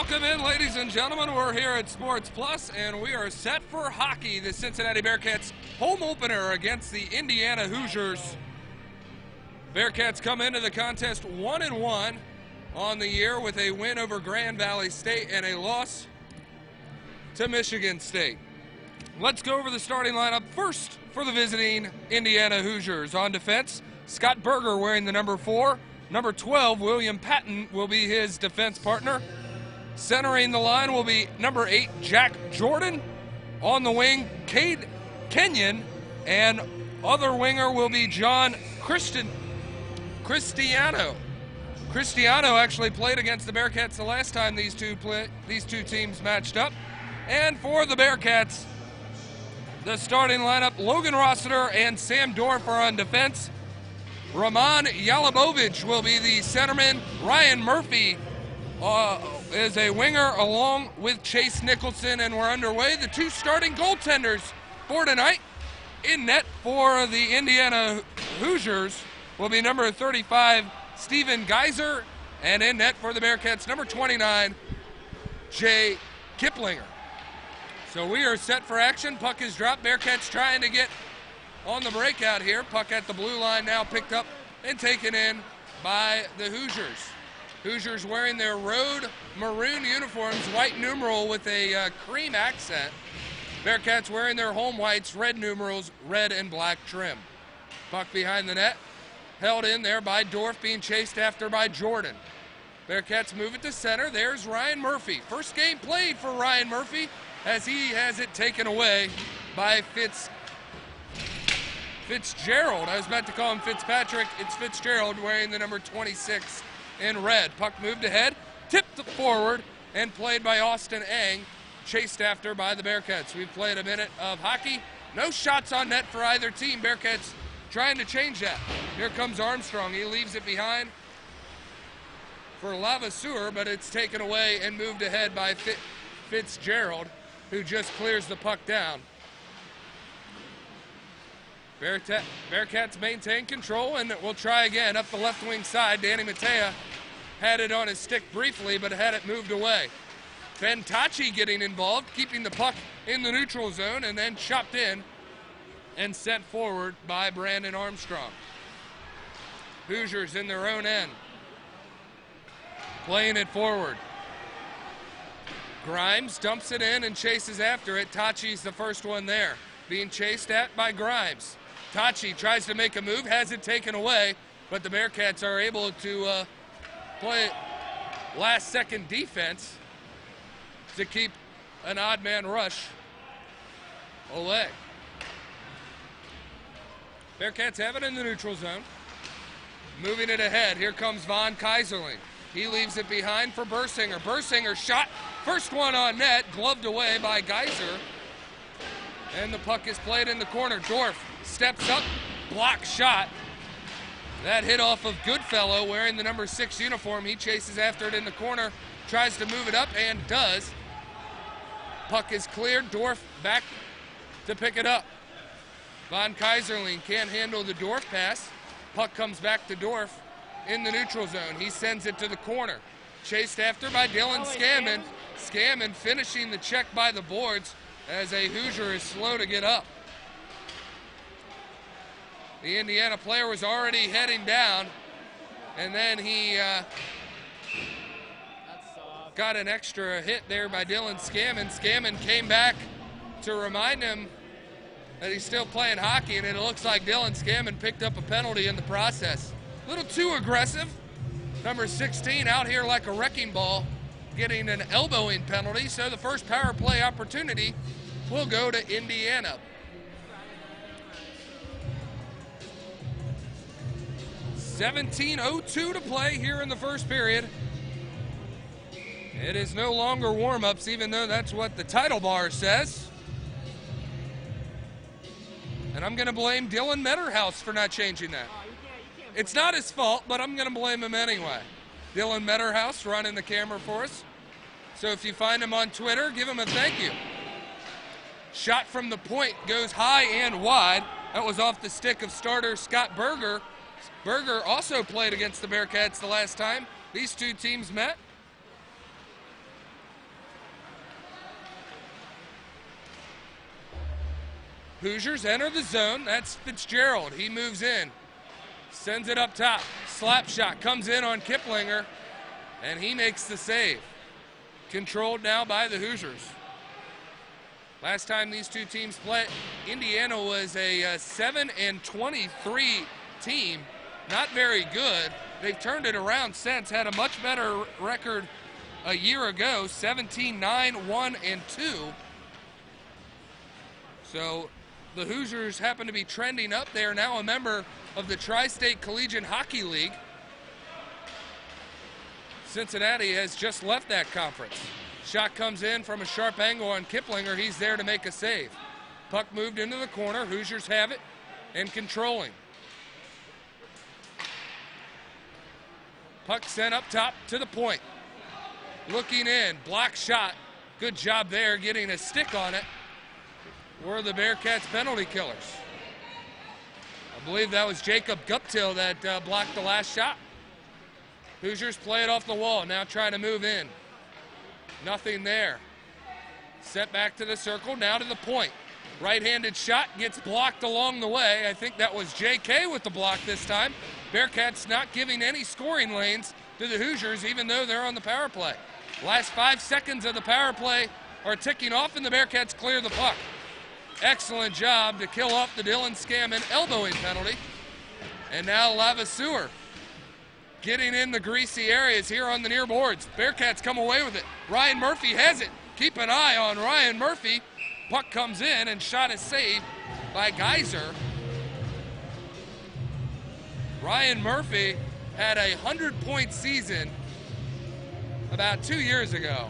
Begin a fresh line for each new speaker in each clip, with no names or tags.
Welcome in, ladies and gentlemen. We're here at Sports Plus, and we are set for hockey. The Cincinnati Bearcats home opener against the Indiana Hoosiers. Bearcats come into the contest 1-1 on the year with a win over Grand Valley State and a loss to Michigan State. Let's go over the starting lineup first for the visiting Indiana Hoosiers. On defense, Scott Berger wearing the number 4. Number 12, William Patton, will be his defense partner. Centering the line will be number 8, Jack Jordan. On the wing, Cade Kenyon. And other winger will be John Cristiano. Cristiano actually played against the Bearcats the last time these two teams matched up. And for the Bearcats, the starting lineup, Logan Rossiter and Sam Dorff are on defense. Roman Yalabovich will be the centerman. Ryan Murphy is a winger along with Chase Nicholson, and we're underway. The two starting goaltenders for tonight. In net for the Indiana Hoosiers will be number 35, Steven Geiser, and in net for the Bearcats, number 29, Jay Kiplinger. So we are set for action. Puck is dropped. Bearcats trying to get on the breakout here. Puck at the blue line now picked up and taken in by the Hoosiers. Hoosiers wearing their road maroon uniforms, white numeral with a cream accent. Bearcats wearing their home whites, red numerals, red and black trim. Puck behind the net, held in there by Dorff, being chased after by Jordan. Bearcats move it to center. There's Ryan Murphy. First game played for Ryan Murphy as he has it taken away by Fitzgerald. I was about to call him Fitzpatrick. It's Fitzgerald wearing the number 26 in red. Puck moved ahead, tipped forward, and played by Austin Eng, chased after by the Bearcats. We've played a minute of hockey. No shots on net for either team. Bearcats trying to change that. Here comes Armstrong. He leaves it behind for Lavasseur, but it's taken away and moved ahead by Fitzgerald, who just clears the puck down. Bearcats maintain control, and we'll try again up the left wing side. Danny Matea had it on his stick briefly, but had it moved away. Ben Tachi getting involved, keeping the puck in the neutral zone, and then chopped in and sent forward by Brandon Armstrong. Hoosiers in their own end, playing it forward. Grimes dumps it in and chases after it. Tachi's the first one there, being chased at by Grimes. Tachi tries to make a move, has it taken away, but the Bearcats are able to play last-second defense to keep an odd man rush away. Bearcats have it in the neutral zone. Moving it ahead, here comes Von Kaiserling. He leaves it behind for Bursinger. Bursinger shot, first one on net, gloved away by Geiser. And the puck is played in the corner. Dorff steps up, block shot. That hit off of Goodfellow wearing the number 6 uniform. He chases after it in the corner, tries to move it up, and does. Puck is cleared. Dorff back to pick it up. Von Kaiserling can't handle the Dorff pass. Puck comes back to Dorff in the neutral zone. He sends it to the corner. Chased after by Dylan Scammon. Scammon finishing the check by the boards as a Hoosier is slow to get up. The Indiana player was already heading down, and then he got an extra hit there by Dylan Scammon. Scammon came back to remind him that he's still playing hockey, and it looks like Dylan Scammon picked up a penalty in the process. A little too aggressive. Number 16 out here like a wrecking ball, getting an elbowing penalty, so the first power play opportunity will go to Indiana. 17:02 to play here in the first period. It is no longer warm-ups, even though that's what the title bar says. And I'm going to blame Dylan Metterhouse for not changing that. It's not his fault, but I'm going to blame him anyway. Dylan Metterhouse running the camera for us. So if you find him on Twitter, give him a thank you. Shot from the point goes high and wide. That was off the stick of starter Scott Berger. Berger also played against the Bearcats the last time these two teams met. Hoosiers enter the zone. That's Fitzgerald. He moves in, sends it up top. Slap shot comes in on Kiplinger, and he makes the save. Controlled now by the Hoosiers. Last time these two teams played, Indiana was a 7-23 team. Not very good. They've turned it around since, had a much better record a year ago, 17-9-1-2. So the Hoosiers happen to be trending up. They are now a member of the Tri-State Collegiate Hockey League. Cincinnati has just left that conference. Shot comes in from a sharp angle on Kiplinger. He's there to make a save. Puck moved into the corner. Hoosiers have it and controlling. Puck sent up top to the point. Looking in, block shot. Good job there getting a stick on it. Were the Bearcats penalty killers. I believe that was Jacob Guptill that blocked the last shot. Hoosiers play it off the wall, now trying to move in. Nothing there. Set back to the circle, now to the point. Right-handed shot gets blocked along the way. I think that was JK with the block this time. Bearcats not giving any scoring lanes to the Hoosiers, even though they're on the power play. Last 5 seconds of the power play are ticking off, and the Bearcats clear the puck. Excellent job to kill off the Dylan Scammon elbowing penalty. And now Lavaseur getting in the greasy areas here on the near boards. Bearcats come away with it. Ryan Murphy has it. Keep an eye on Ryan Murphy. Puck comes in and shot is saved by Geyser. Ryan Murphy had a 100-point season about 2 years ago.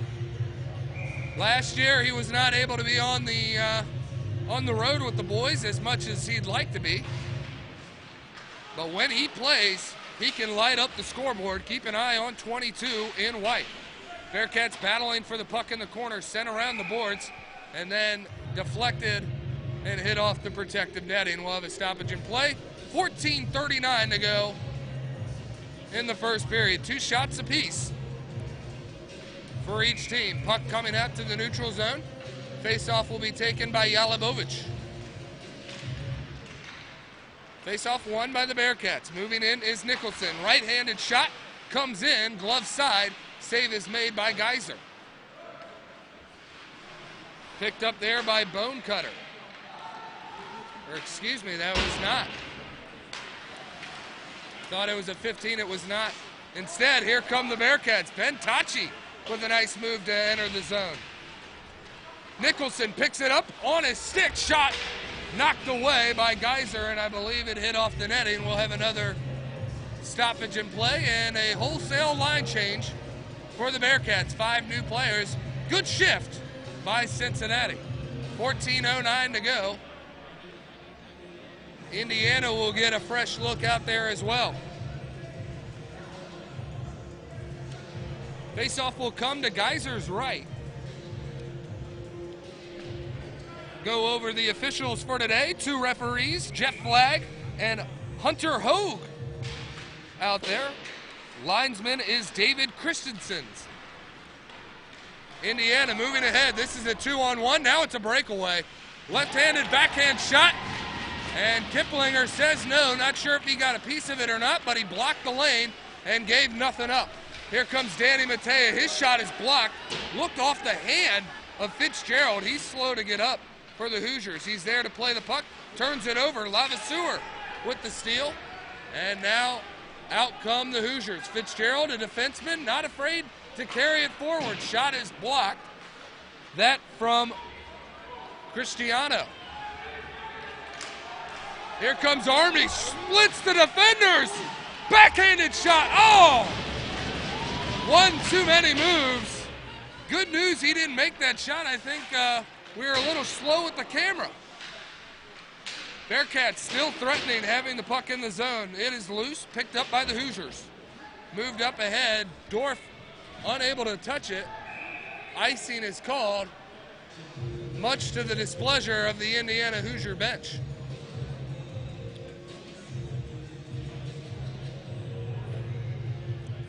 Last year he was not able to be on the road with the boys as much as he'd like to be. But when he plays, he can light up the scoreboard. Keep an eye on 22 in white. Bearcats battling for the puck in the corner, sent around the boards, and then deflected and hit off the protective netting. We'll have a stoppage in play. 14:39 to go in the first period. 2 shots apiece for each team. Puck coming out to the neutral zone. Face-off will be taken by Yalabovich. Face-off won by the Bearcats. Moving in is Nicholson. Right-handed shot comes in, glove side. Save is made by Geyser. Picked up there by Bonecutter. Or excuse me, that was not. Thought it was a 15, it was not. Instead, here come the Bearcats. Ben Tachi with a nice move to enter the zone. Nicholson picks it up on his stick. Shot knocked away by Geyser, and I believe it hit off the netting. We'll have another stoppage in play and a wholesale line change for the Bearcats. 5 new players. Good shift by Cincinnati. 14:09 to go. Indiana will get a fresh look out there as well. Faceoff will come to Geyser's right. Go over the officials for today. 2 referees, Jeff Flagg and Hunter Hogue out there. Linesman is David Christensen. Indiana moving ahead. This is a 2-on-1. Now it's a breakaway. Left-handed backhand shot. And Kiplinger says no. Not sure if he got a piece of it or not, but he blocked the lane and gave nothing up. Here comes Danny Matea. His shot is blocked. Looked off the hand of Fitzgerald. He's slow to get up for the Hoosiers. He's there to play the puck. Turns it over. Lavaseur with the steal. And now out come the Hoosiers. Fitzgerald, a defenseman, not afraid to carry it forward. Shot is blocked. That from Cristiano. Here comes Army, splits the defenders. Backhanded shot, oh! One too many moves. Good news he didn't make that shot. I think we were a little slow with the camera. Bearcats still threatening having the puck in the zone. It is loose, picked up by the Hoosiers. Moved up ahead, Dorf unable to touch it. Icing is called, much to the displeasure of the Indiana Hoosier bench.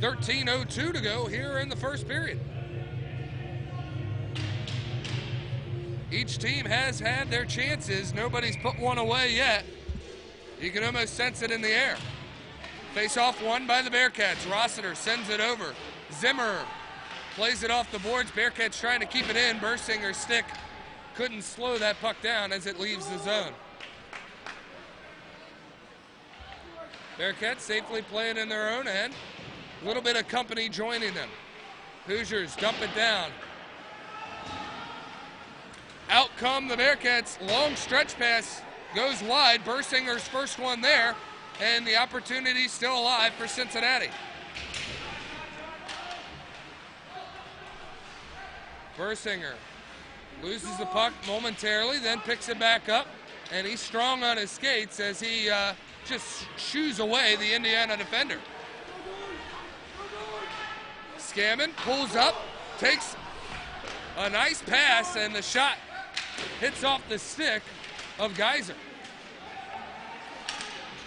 .13:02 to go here in the first period. Each team has had their chances. Nobody's put one away yet. You can almost sense it in the air. Face-off won by the Bearcats. Rossiter sends it over. Zimmer plays it off the boards. Bearcats trying to keep it in. Bursinger's stick couldn't slow that puck down as it leaves the zone. Bearcats safely playing in their own end. A little bit of company joining them. Hoosiers dump it down. Out come the Bearcats. Long stretch pass goes wide. Bursinger's first one there, and the opportunity still alive for Cincinnati. Bursinger loses the puck momentarily, then picks it back up, and he's strong on his skates as he just shoos away the Indiana defender. Scammon pulls up, takes a nice pass, and the shot hits off the stick of Geyser.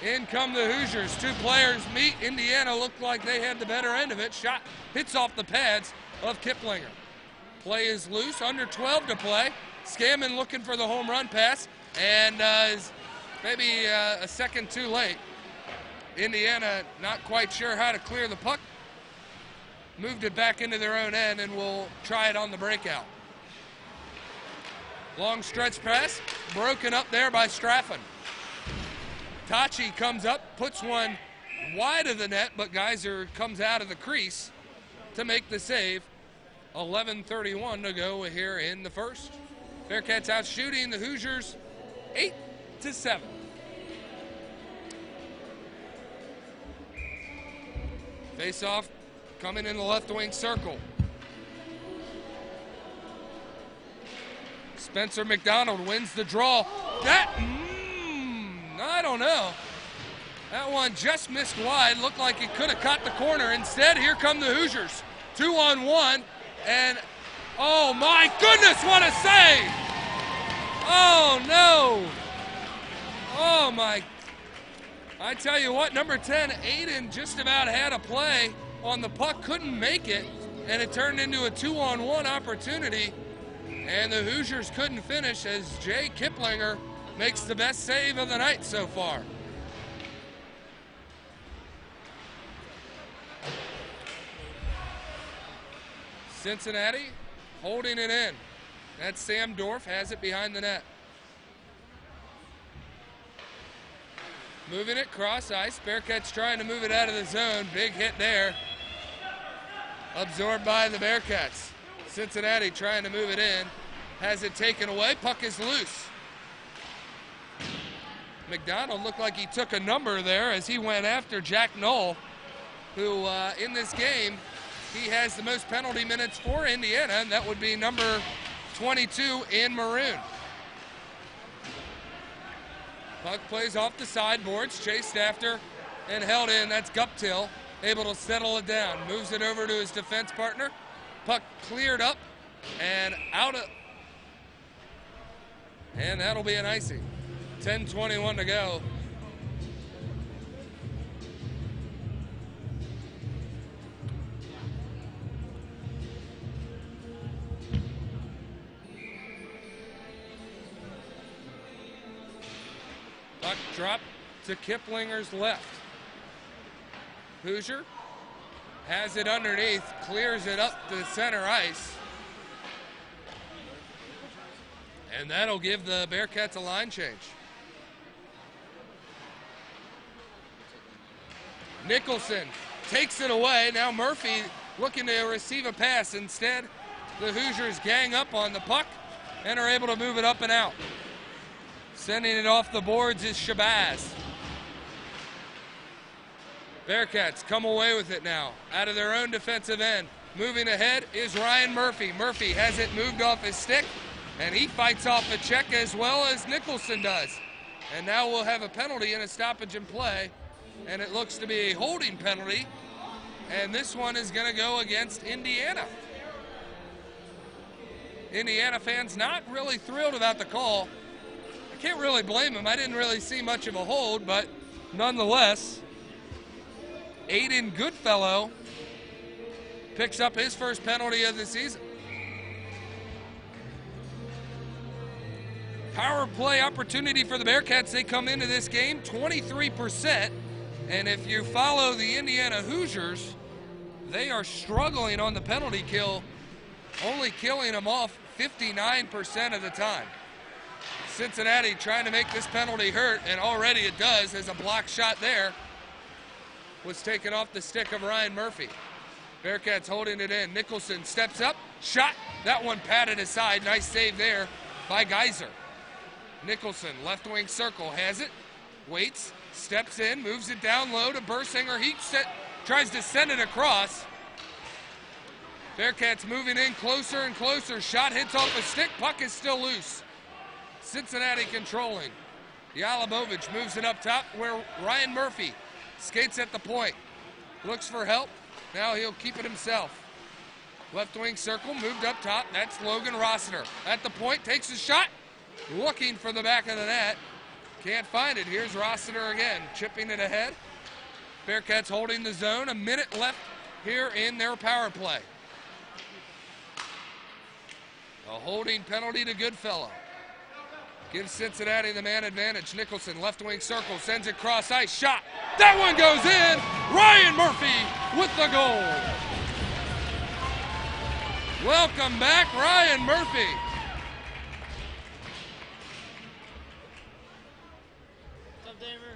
In come the Hoosiers. Two players meet. Indiana looked like they had the better end of it. Shot hits off the pads of Kiplinger. Play is loose, under 12 to play. Scammon looking for the home run pass, and is maybe a second too late. Indiana not quite sure how to clear the puck. Moved it back into their own end and will try it on the breakout. Long stretch pass, broken up there by Straffen. Tachi comes up, puts one wide of the net, but Geyser comes out of the crease to make the save. 11:31 to go here in the first. Bearcats out shooting the Hoosiers 8-7. Face-off coming in the left wing circle. Spencer McDonald wins the draw. That, I don't know. That one just missed wide. Looked like it could have caught the corner. Instead, here come the Hoosiers. 2-on-1. And, oh my goodness, what a save! Oh no! Oh my. I tell you what, number 10, Aiden, just about had a play on the puck, couldn't make it, and it turned into a 2-on-1 opportunity. And the Hoosiers couldn't finish as Jay Kiplinger makes the best save of the night so far. Cincinnati holding it in. That's Sam Dorff, has it behind the net. Moving it cross ice. Bearcats trying to move it out of the zone. Big hit there. Absorbed by the Bearcats. Cincinnati trying to move it in. Has it taken away. Puck is loose. McDonald looked like he took a number there as he went after Jack Knoll, who in this game, he has the most penalty minutes for Indiana, and that would be number 22 in maroon. Puck plays off the sideboards, chased after and held in. That's Guptill, able to settle it down. Moves it over to his defense partner. Puck cleared up and out of, and that'll be an icing. 10:21 to go. Puck drop to Kiplinger's left. Hoosier has it underneath, clears it up to center ice. And that'll give the Bearcats a line change. Nicholson takes it away. Now Murphy looking to receive a pass. Instead, the Hoosiers gang up on the puck and are able to move it up and out. Sending it off the boards is Shabazz. Bearcats come away with it now, out of their own defensive end. Moving ahead is Ryan Murphy. Murphy has it moved off his stick, and he fights off a check as well as Nicholson does. And now we'll have a penalty and a stoppage in play, and it looks to be a holding penalty, and this one is going to go against Indiana. Indiana fans not really thrilled about the call. I can't really blame him. I didn't really see much of a hold, but nonetheless, Aiden Goodfellow picks up his first penalty of the season. Power play opportunity for the Bearcats. They come into this game 23%. And if you follow the Indiana Hoosiers, they are struggling on the penalty kill, only killing them off 59% of the time. Cincinnati trying to make this penalty hurt, and already it does, as a block shot there was taken off the stick of Ryan Murphy. Bearcats holding it in. Nicholson steps up, shot. That one patted aside. Nice save there by Geyser. Nicholson, left wing circle, has it, waits, steps in, moves it down low to Bursinger. He tries to send it across. Bearcats moving in closer and closer. Shot hits off the stick. Puck is still loose. Cincinnati controlling. Yalabovich moves it up top where Ryan Murphy skates at the point. Looks for help. Now he'll keep it himself. Left wing circle, moved up top. That's Logan Rossiter. At the point, takes a shot. Looking for the back of the net. Can't find it. Here's Rossiter again, chipping it ahead. Bearcats holding the zone. A minute left here in their power play. A holding penalty to Goodfellow. Gives Cincinnati the man advantage. Nicholson, left wing circle, sends it cross ice. Shot. That one goes in. Ryan Murphy with the goal. Welcome back, Ryan Murphy.
What's up, Damer?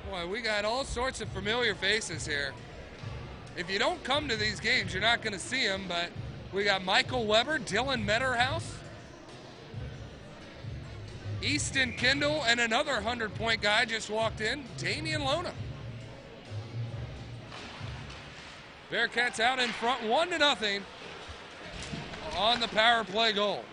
Boy, we got all sorts of familiar faces here. If you don't come to these games, you're not going to see them, but we got Michael Weber, Dylan Metterhouse, Easton Kendall, and another 100-point guy just walked in, Damian Lona. Bearcats out in front, 1-0 on the power play goal.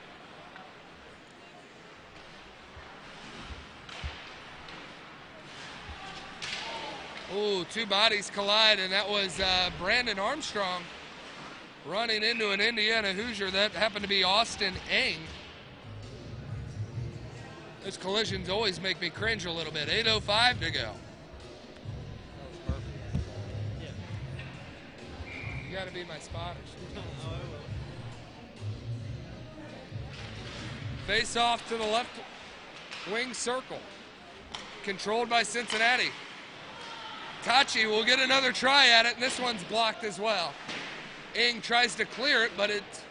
Ooh, two bodies collide, and that was Brandon Armstrong running into an Indiana Hoosier. That happened to be Austin Eng. Those collisions always make me cringe a little bit. 8:05 to go.
That was perfect. Yeah.
You got to be my spotter.
Oh, I will.
Face off to the left wing circle. Controlled by Cincinnati. Tachi will get another try at it, and this one's blocked as well. Ing tries to clear it, but it's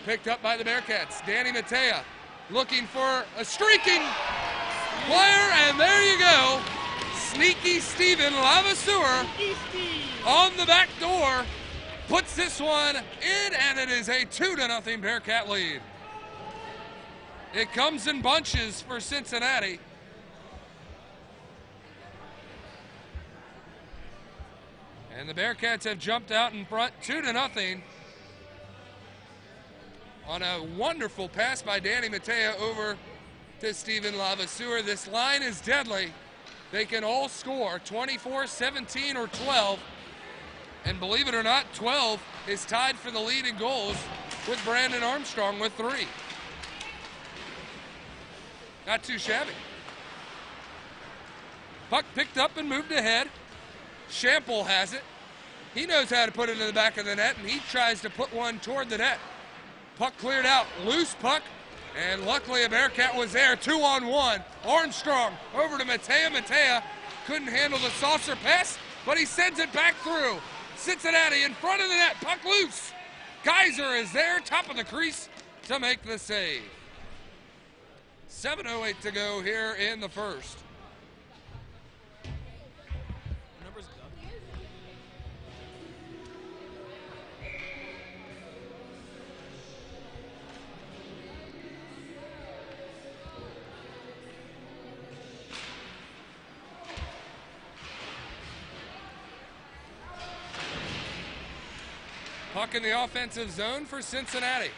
picked up by the Bearcats. Danny Matea looking for a streaking player, and there you go. Sneaky Steven Lavaseur on the back door puts this one in, and it is a 2-0 Bearcat lead. It comes in bunches for Cincinnati. And the Bearcats have jumped out in front 2-0 on a wonderful pass by Danny Matea over to Steven Lavaseur. This line is deadly. They can all score 24, 17, or 12. And believe it or not, 12 is tied for the lead in goals with Brandon Armstrong with 3. Not too shabby. Puck picked up and moved ahead. Shample has it. He knows how to put it in the back of the net, and he tries to put one toward the net. Puck cleared out, loose puck, and luckily a Bearcat was there, 2-on-1. Armstrong over to Matea. Matea couldn't handle the saucer pass, but he sends it back through. Cincinnati in front of the net, puck loose. Geyser is there, top of the crease to make the save. 7:08 to go here in the first. Puck in the offensive zone for Cincinnati.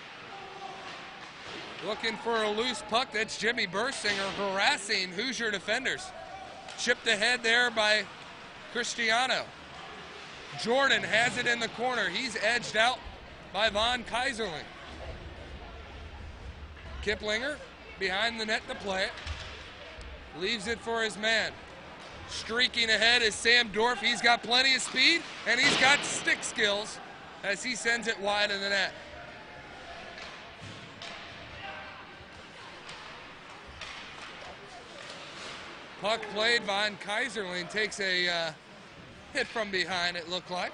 Looking for a loose puck. That's Jimmy Bursinger harassing Hoosier defenders. Chipped ahead there by Cristiano. Jordan has it in the corner. He's edged out by Von Kaiserling. Kiplinger behind the net to play it. Leaves it for his man. Streaking ahead is Sam Dorff. He's got plenty of speed, and he's got stick skills as he sends it wide of the net. Puck played. Von Kaiserling takes a hit from behind, it looked like.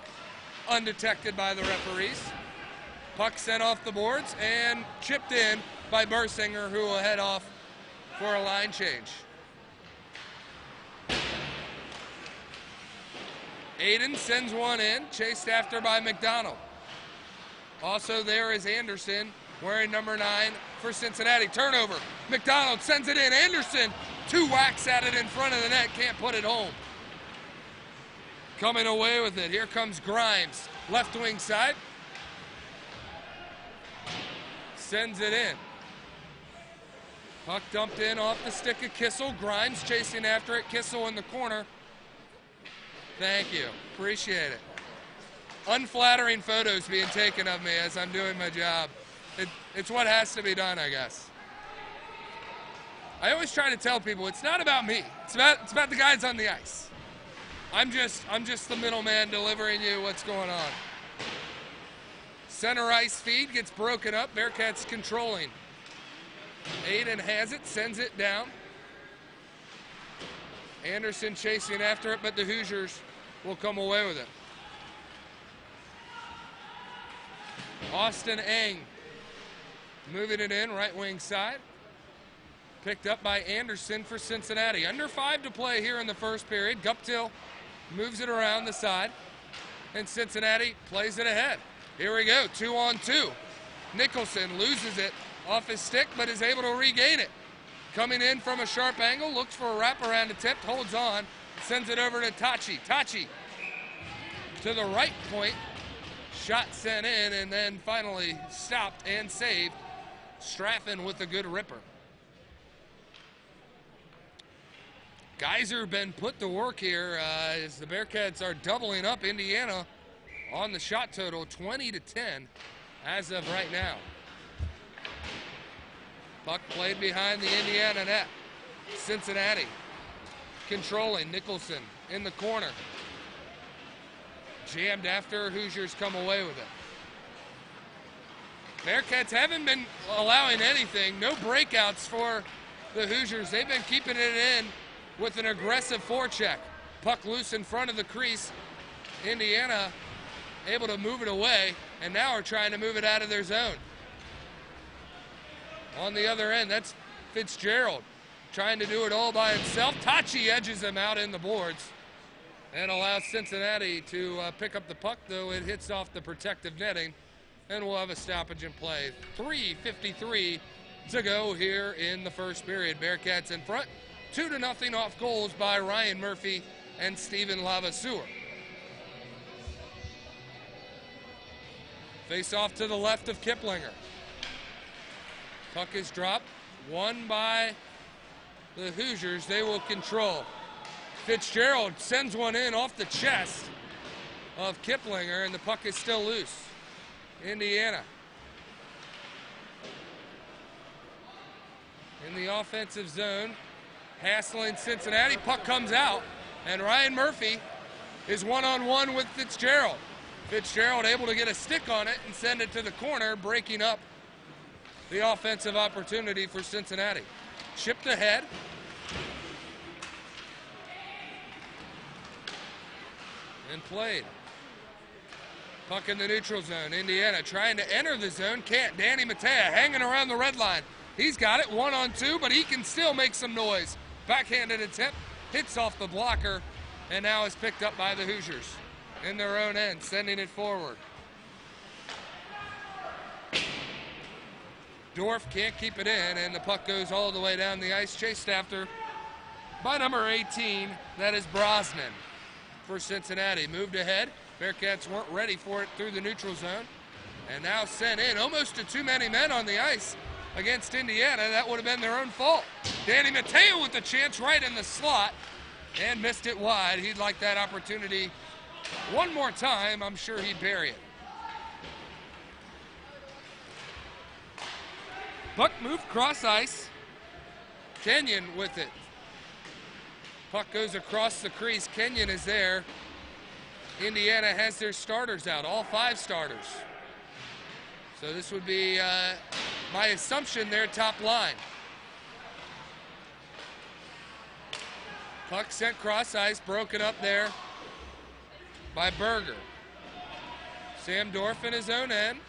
Undetected by the referees. Puck sent off the boards and chipped in by Bursinger, who will head off for a line change. Aiden sends one in, chased after by McDonald. Also there is Anderson, wearing number 9 for Cincinnati. Turnover. McDonald sends it in. Anderson, 2 whacks at it in front of the net, can't put it home. Coming away with it, here comes Grimes, left wing side. Sends it in. Puck dumped in off the stick of Kissel. Grimes chasing after it. Kissel in the corner. Thank you. Appreciate it. Unflattering photos being taken of me as I'm doing my job. It's what has to be done, I guess. I always try to tell people it's not about me. It's about the guys on the ice. I'm just the middleman delivering you what's going on. Center ice feed gets broken up. Bearcats controlling. Aiden has it, sends it down. Anderson chasing after it, but the Hoosiers will come away with it. Austin Eng moving it in, right wing side. Picked up by Anderson for Cincinnati. Under 5 to play here in the first period. Guptill moves it around the side, and Cincinnati plays it ahead. Here we go, 2-on-2. Nicholson loses it off his stick, but is able to regain it. Coming in from a sharp angle, looks for a wraparound attempt, holds on, sends it over to Tachi. Tachi to the right point, shot sent in, and then finally stopped and saved. Straffen with a good ripper. Geyser been put to work here as the Bearcats are doubling up Indiana on the shot total, 20-10 as of right now. Puck played behind the Indiana net. Cincinnati controlling. Nicholson in the corner. Jammed after. Hoosiers come away with it. Bearcats haven't been allowing anything. No breakouts for the Hoosiers. They've been keeping it in with an aggressive forecheck. Puck loose in front of the crease. Indiana able to move it away, and now are trying to move it out of their zone. On the other end, that's Fitzgerald trying to do it all by himself. Tachi edges him out in the boards and allows Cincinnati to pick up the puck, though it hits off the protective netting, and we'll have a stoppage in play. 3:53 to go here in the first period. Bearcats in front, 2-0 off goals by Ryan Murphy and Steven Lavaseur. Face off to the left of Kiplinger. Puck is dropped, won by the Hoosiers. They will control. Fitzgerald sends one in off the chest of Kiplinger, and the puck is still loose. Indiana in the offensive zone, hassling Cincinnati. Puck comes out, and Ryan Murphy is one-on-one with Fitzgerald. Fitzgerald able to get a stick on it and send it to the corner, breaking up the offensive opportunity for Cincinnati. Chipped ahead. And played. Puck in the neutral zone. Indiana trying to enter the zone. Can't. Danny Matea hanging around the red line. He's got it 1-on-2, but he can still make some noise. Backhanded attempt. Hits off the blocker, and now is picked up by the Hoosiers in their own end, sending it forward. Dorf can't keep it in, and the puck goes all the way down the ice, chased after by number 18, that is Brosnan for Cincinnati. Moved ahead. Bearcats weren't ready for it through the neutral zone, and now sent in almost to too many men on the ice against Indiana. That would have been their own fault. Danny Matea with the chance right in the slot and missed it wide. He'd like that opportunity one more time. I'm sure he'd bury it. Puck moved cross ice. Kenyon with it. Puck goes across the crease. Kenyon is there. Indiana has their starters out, all 5 starters. So this would be my assumption, their top line. Puck sent cross ice, broken up there by Berger. Sam Dorf in his own end.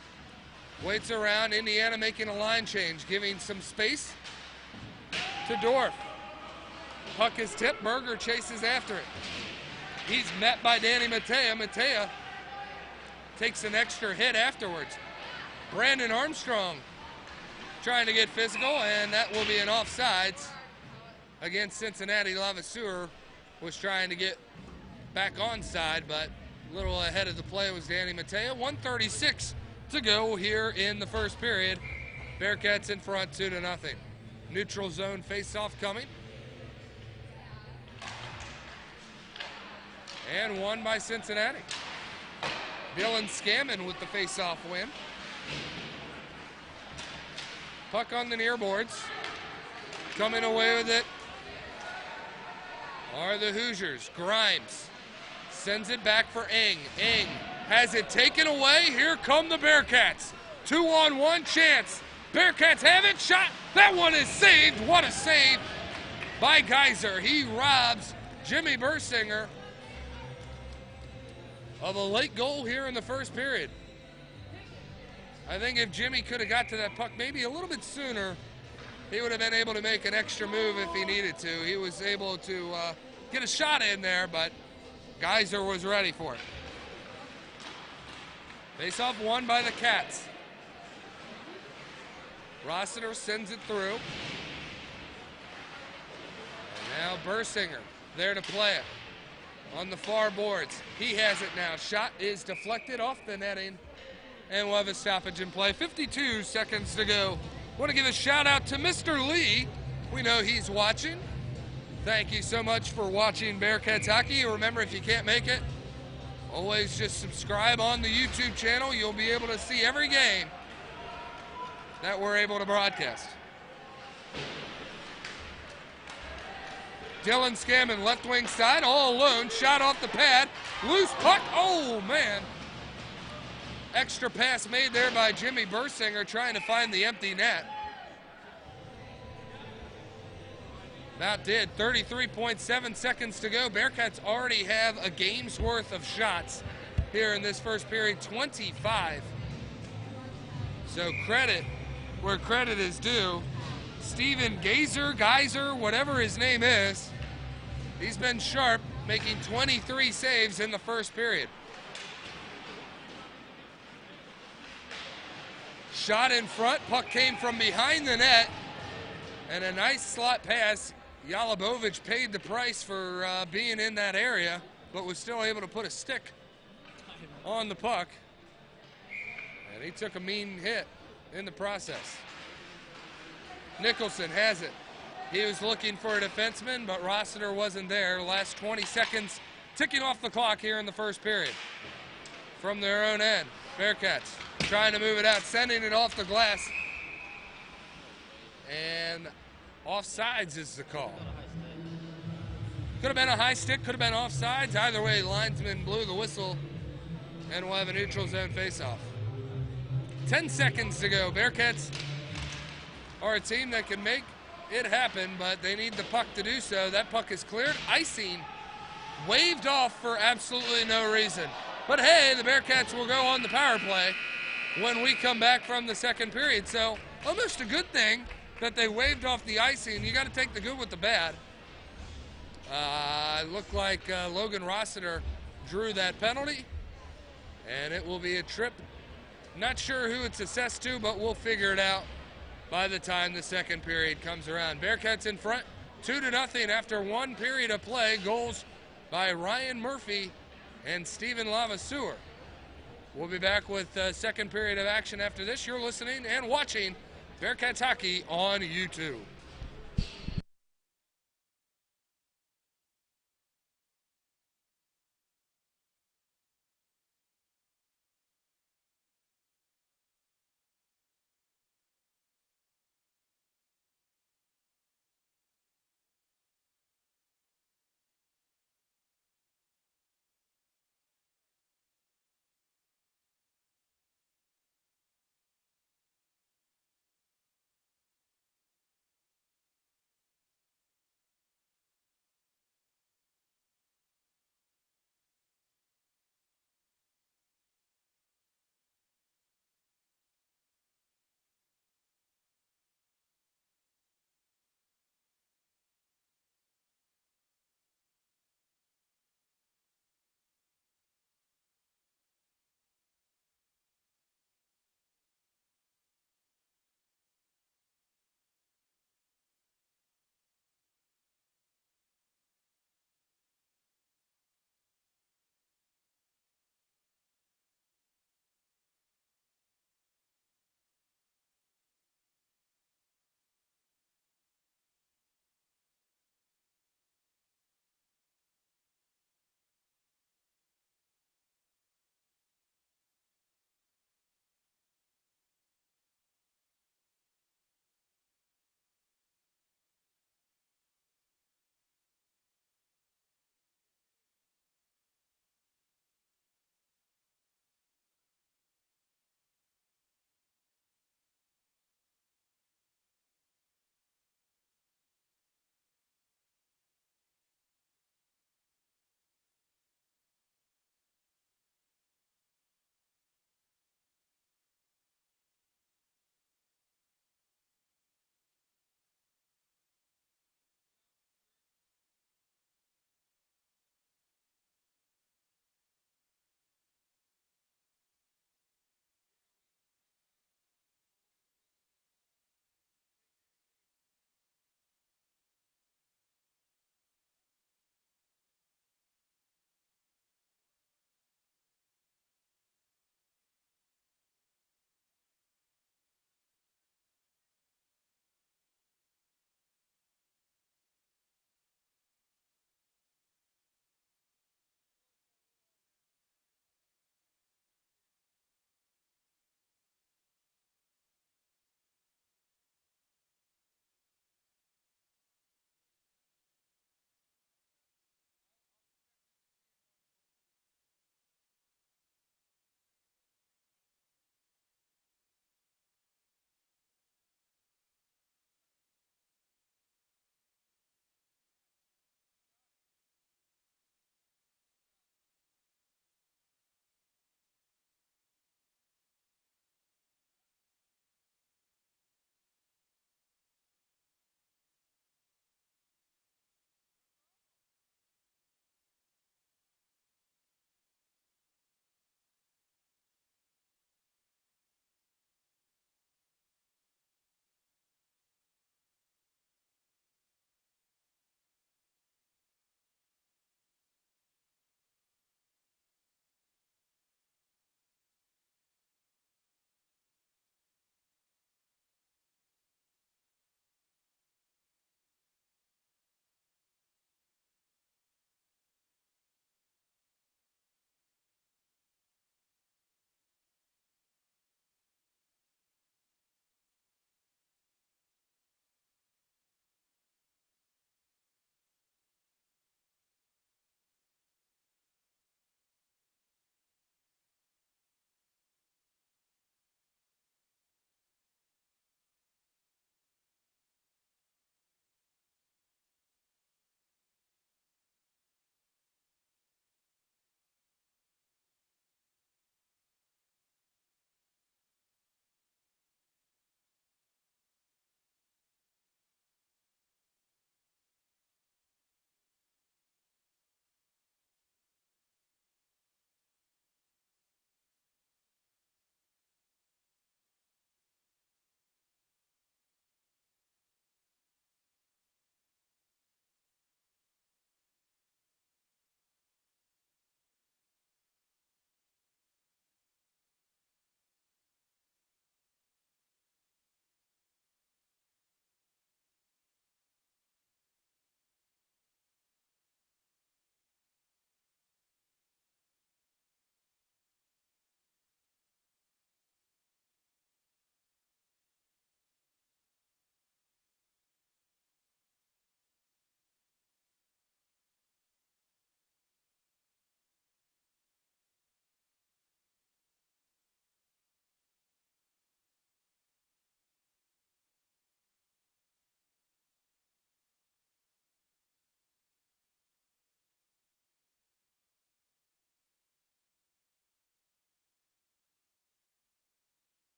Waits around. Indiana making a line change, giving some space to Dorf. Puck is tipped. Berger chases after it. He's met by Danny Matea. Matea takes an extra hit afterwards. Brandon Armstrong trying to get physical, and that will be an offsides against Cincinnati. Lavaseur was trying to get back onside, but a little ahead of the play was Danny Matea. 1:36 to go here in the first period. Bearcats in front 2-0. Neutral zone face-off coming. And won by Cincinnati. Dylan Scammon with the face-off win. Puck on the near boards. Coming away with it are the Hoosiers. Grimes sends it back for Eng. Eng has it taken away. Here come the Bearcats. 2-on-1 chance. Bearcats have it. Shot. That one is saved. What a save by Geyser. He robs Jimmy Bursinger of a late goal here in the first period. I think if Jimmy could have got to that puck maybe a little bit sooner, he would have been able to make an extra move if he needed to. He was able to get a shot in there, but Geyser was ready for it. Face-off won by the Cats. Rossiter sends it through. And now Bursinger there to play it on the far boards. He has it now. Shot is deflected off the netting, and we'll have a stoppage in play. 52 seconds to go. Want to give a shout out to Mr. Lee. We know he's watching. Thank you so much for watching Bearcats hockey. Remember, if you can't make it, always just subscribe on the YouTube channel. You'll be able to see every game that we're able to broadcast. Dylan Scammon, left wing side, all alone. Shot off the pad. Loose puck. Oh, man. Extra pass made there by Jimmy Bursinger trying to find the empty net. That did. 33.7 seconds to go. Bearcats already have a game's worth of shots here in this first period. 25. So credit where credit is due. Steven Geyser, whatever his name is, he's been sharp, making 23 saves in the first period. Shot in front, puck came from behind the net, and a nice slot pass. Yalabovich paid the price for being in that area, but was still able to put a stick on the puck. And he took a mean hit in the process. Nicholson has it. He was looking for a defenseman, but Rossiter wasn't there. Last 20 seconds ticking off the clock here in the first period. From their own end, Bearcats trying to move it out, sending it off the glass. And offsides is the call. Could have been a high stick, could have been offsides. Either way, linesman blew the whistle, and we'll have a neutral zone faceoff. 10 seconds to go. Bearcats are a team that can make it happen, but they need the puck to do so. That puck is cleared. Icing waved off for absolutely no reason. But hey, the Bearcats will go on the power play when we come back from the second period. So almost a good thing that they waved off the icing. You got to take the good with the bad. It looked like Logan Rossiter drew that penalty, and it will be a trip. Not sure who it's assessed to, but we'll figure it out by the time the second period comes around. Bearcats in front, 2-0 after one period of play. Goals by Ryan Murphy and Stephen Lavaseur. We'll be back with second period of action after this. You're listening and watching Bearcats hockey on YouTube.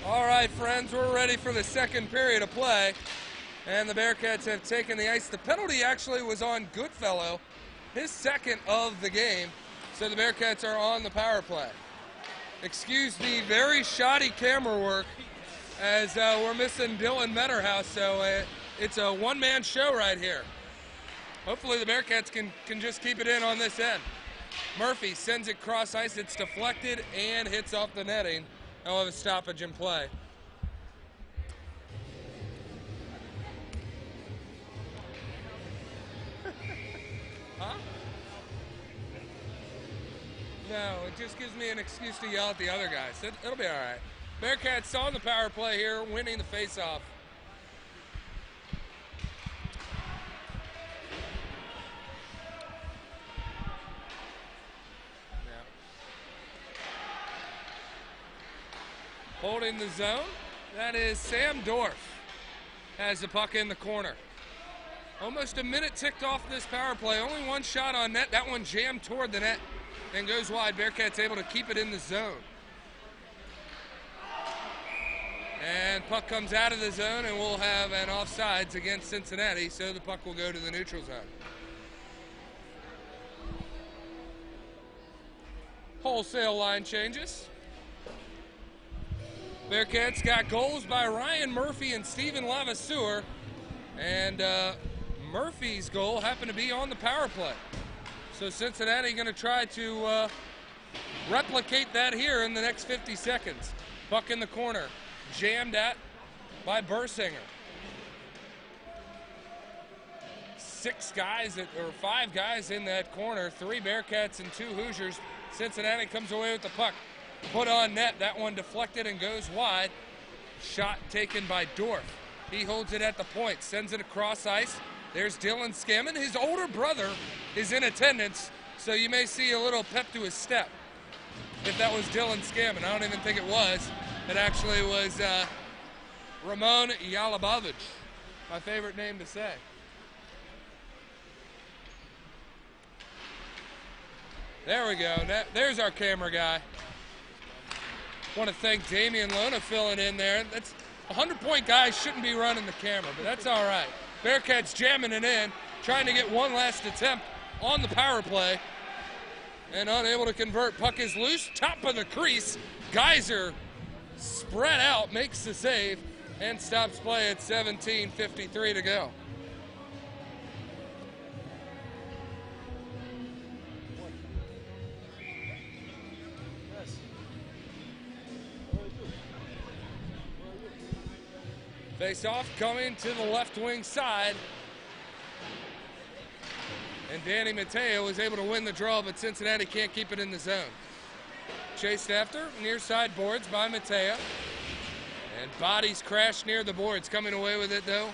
All right, friends, we're ready for the second period of play, and the Bearcats have taken the ice. The penalty actually was on Goodfellow, his second of the game, so the Bearcats are on the power play. Excuse the very shoddy camera work, as we're missing Dylan Metterhouse, so it's a one-man show right here. Hopefully the Bearcats can just keep it in on this end. Murphy sends it cross ice, it's deflected and hits off the netting. I'll have a stoppage in play. Huh? No, it just gives me an excuse to yell at the other guys. It'll be all right. Bearcats on the power play here, winning the faceoff. Holding the zone, that is Sam Dorff, has the puck in the corner. Almost a minute ticked off this power play, only one shot on net, that one jammed toward the net and goes wide. Bearcats able to keep it in the zone. And puck comes out of the zone and we'll have an offsides against Cincinnati, so the puck will go to the neutral zone. Wholesale line changes. Bearcats got goals by Ryan Murphy and Steven Lavaseur, and Murphy's goal happened to be on the power play. So Cincinnati going to try to replicate that here in the next 50 seconds. Puck in the corner, jammed at by Bursinger. 5 guys in that corner, 3 Bearcats and 2 Hoosiers. Cincinnati comes away with the puck. Put on net, that one deflected and goes wide. Shot taken by Dorff. He holds it at the point, sends it across ice. There's Dylan Scammon. His older brother is in attendance, so you may see a little pep to his step. If that was Dylan Scammon, I don't even think it was. It actually was Ramon Yalabovich, my favorite name to say. There we go. There's our camera guy. Want to thank Damian Lona filling in there. That's 100-point guys shouldn't be running the camera, but that's all right. Bearcats jamming it in, trying to get one last attempt on the power play, and unable to convert. Puck is loose, top of the crease. Geyser spread out, makes the save, and stops play at 17:53 to go. Face-off coming to the left wing side. And Danny Mateo was able to win the draw, but Cincinnati can't keep it in the zone. Chased after, near side boards by Mateo. And bodies crash near the boards. Coming away with it, though,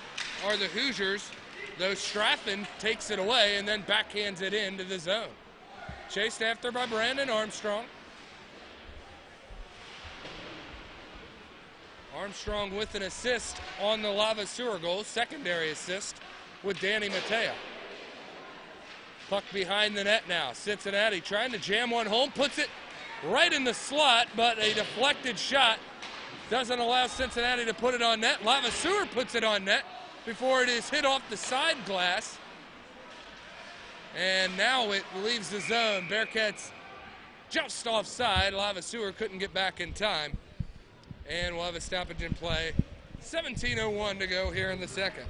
are the Hoosiers, though Straffen takes it away and then backhands it into the zone. Chased after by Brandon Armstrong. Armstrong with an assist on the Lavaseur goal, secondary assist with Danny Mateo. Puck behind the net now. Cincinnati trying to jam one home, puts it right in the slot, but a deflected shot doesn't allow Cincinnati to put it on net. Lavaseur puts it on net before it is hit off the side glass. And now it leaves the zone. Bearcats just offside. Lavaseur couldn't get back in time. And we'll have a stoppage in play. 17:01 to go here in the second.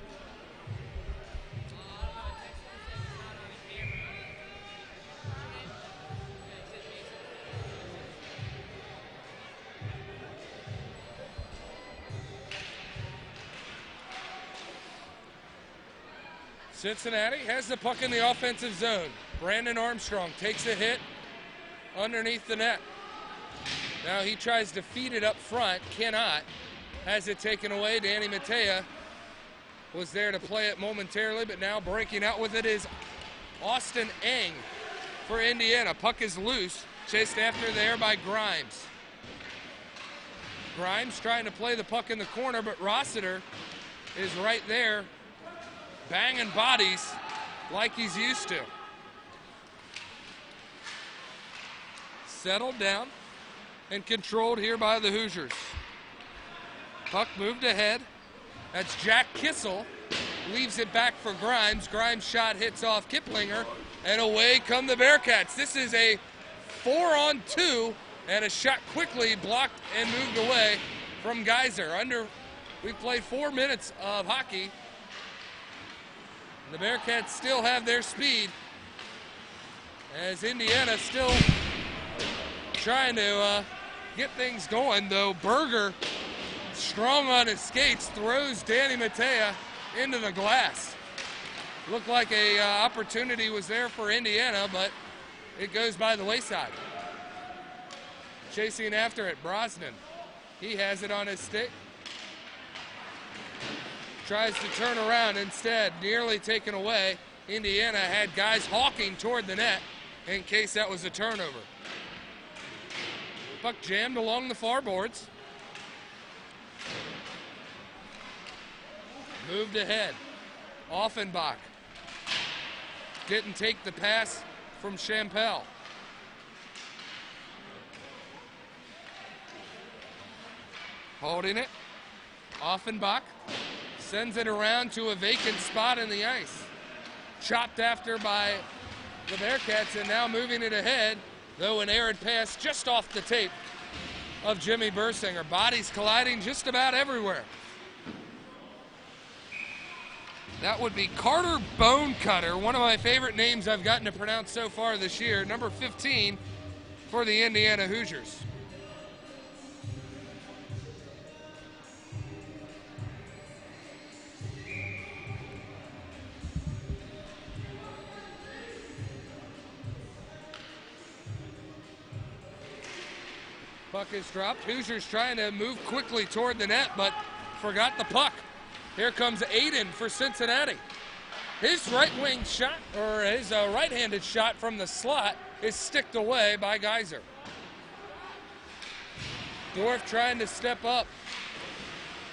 Cincinnati has the puck in the offensive zone. Brandon Armstrong takes a hit underneath the net. Now he tries to feed it up front, cannot. Has it taken away. Danny Mateo was there to play it momentarily, but now breaking out with it is Austin Eng for Indiana. Puck is loose, chased after there by Grimes. Grimes trying to play the puck in the corner, but Rossiter is right there, banging bodies like he's used to. Settled down and controlled here by the Hoosiers. Puck moved ahead. That's Jack Kissel. Leaves it back for Grimes. Grimes' shot hits off Kiplinger, and away come the Bearcats. This is a 4-on-2, and a shot quickly blocked and moved away from Geyser. We've played 4 minutes of hockey. The Bearcats still have their speed, as Indiana still trying to get things going, though Berger, strong on his skates, throws Danny Matea into the glass. Looked like a opportunity was there for Indiana, but it goes by the wayside. Chasing after it, Brosnan. He has it on his stick. Tries to turn around instead, nearly taken away. Indiana had guys hawking toward the net in case that was a turnover. Puck jammed along the far boards. Moved ahead. Offenbach didn't take the pass from Champel. Holding it. Offenbach sends it around to a vacant spot in the ice. Chopped after by the Bearcats, and now moving it ahead, though an errant pass just off the tape of Jimmy Bursinger. Bodies colliding just about everywhere. That would be Carter Bonecutter, one of my favorite names I've gotten to pronounce so far this year, number 15 for the Indiana Hoosiers. Puck is dropped. Hoosiers trying to move quickly toward the net, but forgot the puck. Here comes Aiden for Cincinnati. His right wing shot, or his right-handed shot from the slot, is sticked away by Geyser. Dorf trying to step up.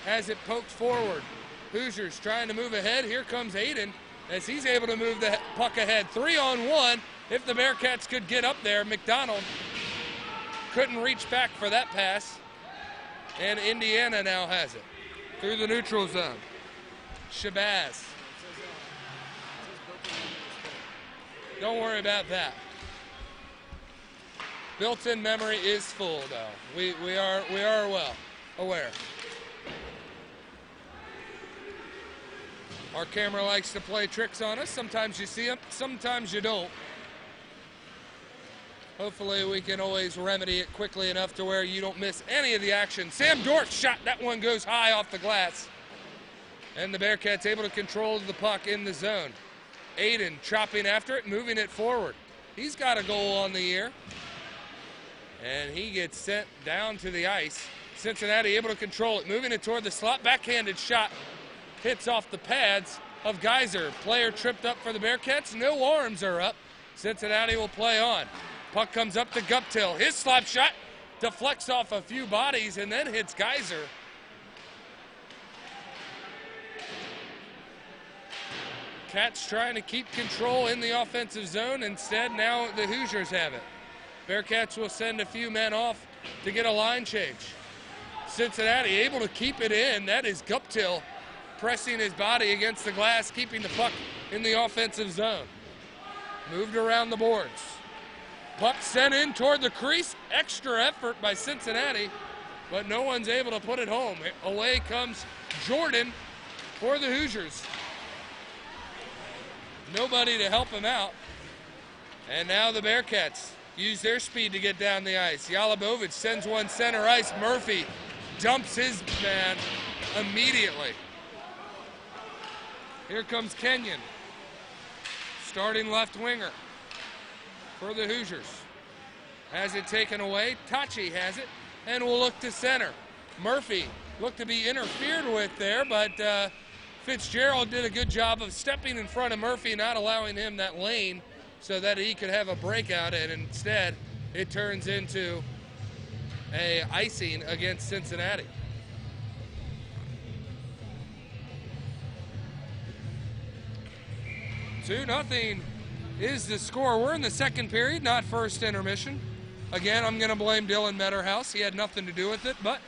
Has it poked forward. Hoosiers trying to move ahead. Here comes Aiden as he's able to move the puck ahead. 3-on-1. If the Bearcats could get up there, McDonald couldn't reach back for that pass. And Indiana now has it through the neutral zone. Shabazz. Don't worry about that. Built-in memory is full, though. We are well aware. Our camera likes to play tricks on us. Sometimes you see them, sometimes you don't. Hopefully we can always remedy it quickly enough to where you don't miss any of the action. Sam Dorf shot, that one goes high off the glass. And the Bearcats able to control the puck in the zone. Aiden chopping after it, moving it forward. He's got a goal on the year. And he gets sent down to the ice. Cincinnati able to control it, moving it toward the slot. Backhanded shot hits off the pads of Geyser. Player tripped up for the Bearcats. No arms are up. Cincinnati will play on. Puck comes up to Guptill. His slap shot deflects off a few bodies and then hits Geyser. Cats trying to keep control in the offensive zone. Instead, now the Hoosiers have it. Bearcats will send a few men off to get a line change. Cincinnati able to keep it in. That is Guptill pressing his body against the glass, keeping the puck in the offensive zone. Moved around the boards. Puck sent in toward the crease. Extra effort by Cincinnati, but no one's able to put it home. Away comes Jordan for the Hoosiers. Nobody to help him out. And now the Bearcats use their speed to get down the ice. Yalabovich sends one center ice. Murphy dumps his man immediately. Here comes Kenyon, starting left winger for the Hoosiers. Has it taken away. Tachi has it, and will look to center. Murphy looked to be interfered with there, but Fitzgerald did a good job of stepping in front of Murphy, not allowing him that lane so that he could have a breakout, and instead it turns into a icing against Cincinnati. Two nothing is the score. We're in the second period, not first intermission. Again, I'm going to blame Dylan Metterhouse. He had nothing to do with it, but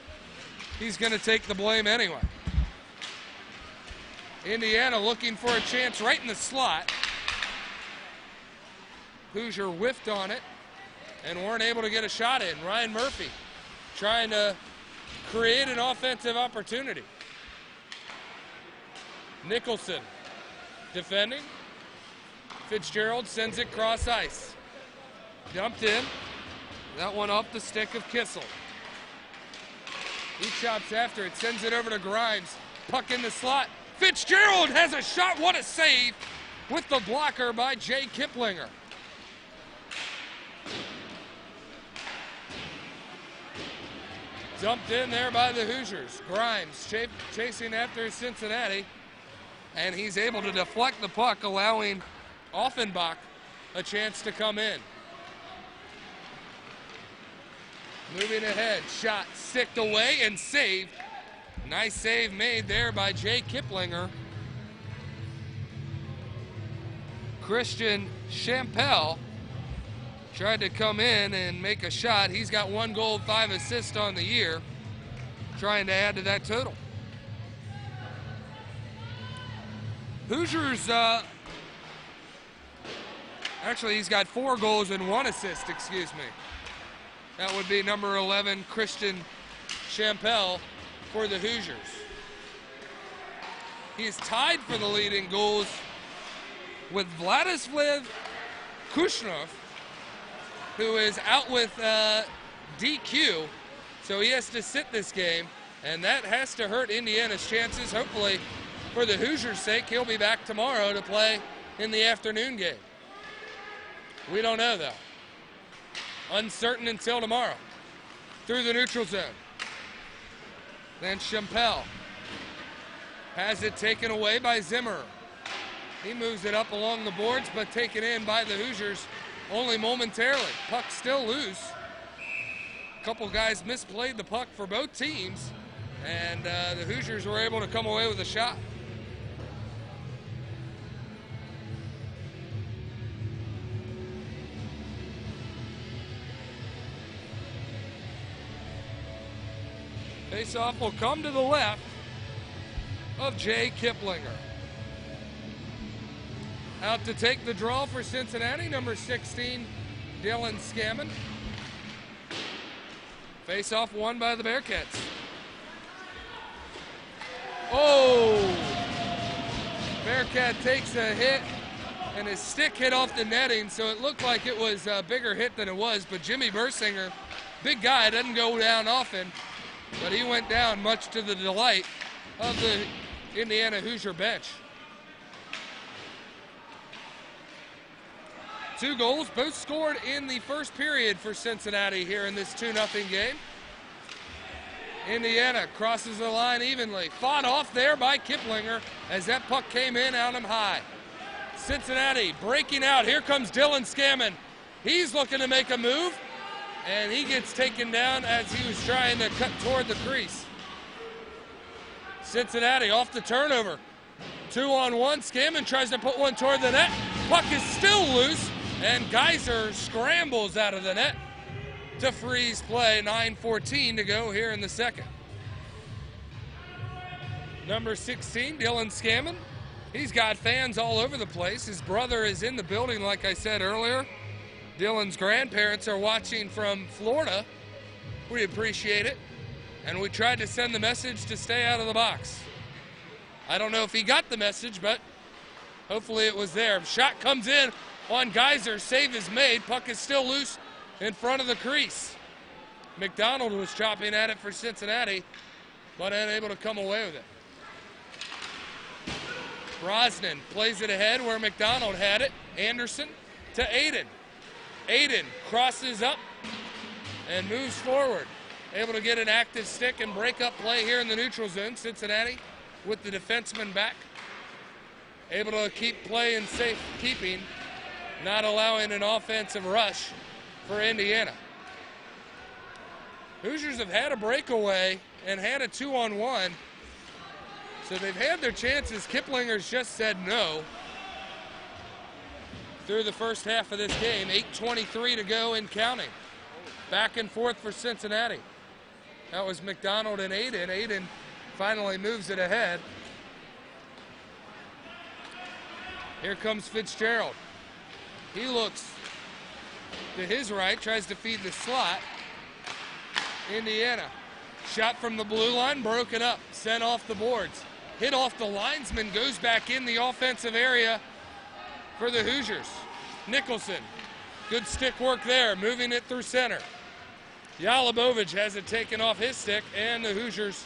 he's going to take the blame anyway. Indiana looking for a chance right in the slot. Hoosier whiffed on it and weren't able to get a shot in. Ryan Murphy trying to create an offensive opportunity. Nicholson defending. Fitzgerald sends it cross ice. Dumped in. That one off the stick of Kissel. He chops after it, sends it over to Grimes. Puck in the slot. Fitzgerald has a shot. What a save with the blocker by Jay Kiplinger. Dumped in there by the Hoosiers. Grimes chasing after Cincinnati, and he's able to deflect the puck, allowing Offenbach a chance to come in. Moving ahead, shot sticked away and saved. Nice save made there by Jay Kiplinger. Christian Champel tried to come in and make a shot. He's got 1 goal, 5 assists on the year, trying to add to that total. Hoosiers, actually he's got 4 goals and 1 assist, excuse me. That would be number 11, Christian Champel for the Hoosiers. He's tied for the lead in goals with Vladislav Kushnov, who is out with DQ, so he has to sit this game, and that has to hurt Indiana's chances. Hopefully, for the Hoosiers' sake, he'll be back tomorrow to play in the afternoon game. We don't know, though. Uncertain until tomorrow. Through the neutral zone. Then Champel has it taken away by Zimmer. He moves it up along the boards, but taken in by the Hoosiers only momentarily. Puck still loose. A couple guys misplayed the puck for both teams, and the Hoosiers were able to come away with a shot. Faceoff will come to the left of Jay Kiplinger. Out to take the draw for Cincinnati, number 16, Dylan Scammon. Faceoff won by the Bearcats. Oh! Bearcat takes a hit, and his stick hit off the netting, so it looked like it was a bigger hit than it was, but Jimmy Bursinger, big guy, doesn't go down often, but he went down much to the delight of the Indiana Hoosier bench. 2 goals, both scored in the first period for Cincinnati here in this 2-0 game. Indiana crosses the line evenly. Fought off there by Kiplinger as that puck came in on him high. Cincinnati breaking out. Here comes Dylan Scammon. He's looking to make a move, and he gets taken down as he was trying to cut toward the crease. Cincinnati off the turnover. 2-on-1. Scammon tries to put one toward the net. Puck is still loose, and Geyser scrambles out of the net to freeze play. 9:14 to go here in the second. Number 16, Dylan Scammon. He's got fans all over the place. His brother is in the building, like I said earlier. Dylan's grandparents are watching from Florida. We appreciate it. And we tried to send the message to stay out of the box. I don't know if he got the message, but hopefully it was there. Shot comes in on Geyser. Save is made. Puck is still loose in front of the crease. McDonald was chopping at it for Cincinnati, but unable to come away with it. Brosnan plays it ahead where McDonald had it. Anderson to Aiden. Aiden crosses up and moves forward. Able to get an active stick and break up play here in the neutral zone. Cincinnati with the defenseman back. Able to keep play in safe keeping, not allowing an offensive rush for Indiana. Hoosiers have had a breakaway and had a 2-on-1. So they've had their chances. Kiplinger's just said no. Through the first half of this game, 8:23 to go and counting. Back and forth for Cincinnati. That was McDonald and Aiden. Aiden finally moves it ahead. Here comes Fitzgerald. He looks to his right, tries to feed the slot. Indiana. Shot from the blue line, broken up, sent off the boards. Hit off the linesman, goes back in the offensive area for the Hoosiers. Nicholson, good stick work there, moving it through center. Yalabovich has it taken off his stick, and the Hoosiers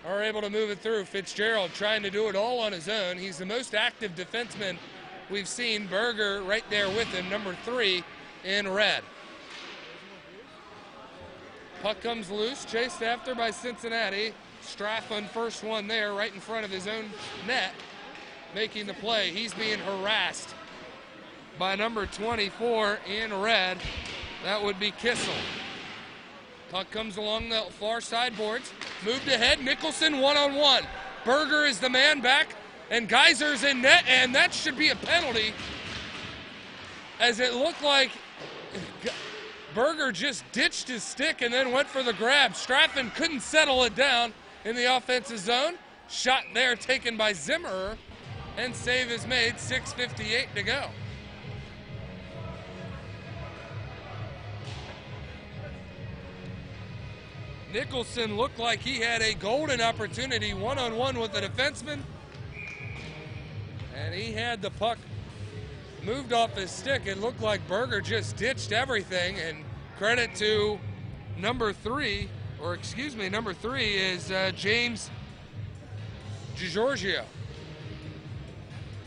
are able to move it through. Fitzgerald trying to do it all on his own. He's the most active defenseman we've seen. Berger right there with him, number 3 in red. Puck comes loose, chased after by Cincinnati. Straffman first one there, right in front of his own net, making the play. He's being harassed by number 24 in red. That would be Kissel. Puck comes along the far side boards. Moved ahead, Nicholson one-on-one. Berger is the man back, and Geyser's in net, and that should be a penalty, as it looked like Berger just ditched his stick and then went for the grab. Straffman couldn't settle it down in the offensive zone. Shot there taken by Zimmerer, and save is made, 6:58 to go. Nicholson looked like he had a golden opportunity one-on-one with the defenseman, and he had the puck moved off his stick. It looked like Berger just ditched everything, and credit to number 3 is James DiGiorgio.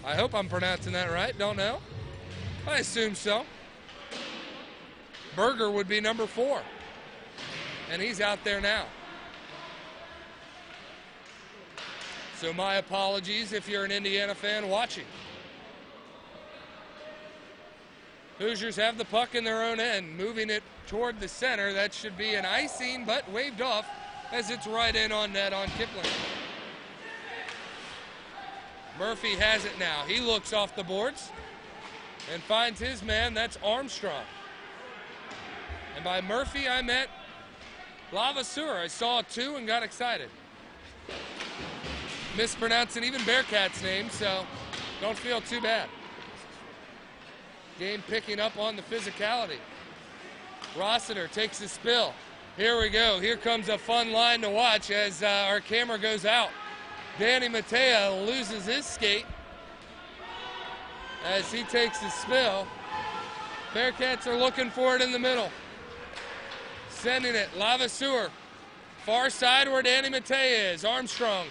I hope I'm pronouncing that right, don't know. I assume so. Berger would be number 4. And he's out there now. So my apologies if you're an Indiana fan watching. Hoosiers have the puck in their own end, moving it toward the center. That should be an icing, but waved off as it's right in on net on Kipling. Murphy has it now. He looks off the boards and finds his man. That's Armstrong. And by Murphy, I meant Lavaseur. I saw 2 and got excited. Mispronouncing even Bearcats' name, so don't feel too bad. Game picking up on the physicality. Rossiter takes a spill. Here we go. Here comes a fun line to watch as our camera goes out. Danny Matea loses his skate as he takes a spill. Bearcats are looking for it in the middle. Sending it, Lavaseur. Far side where Danny Matea is. Armstrong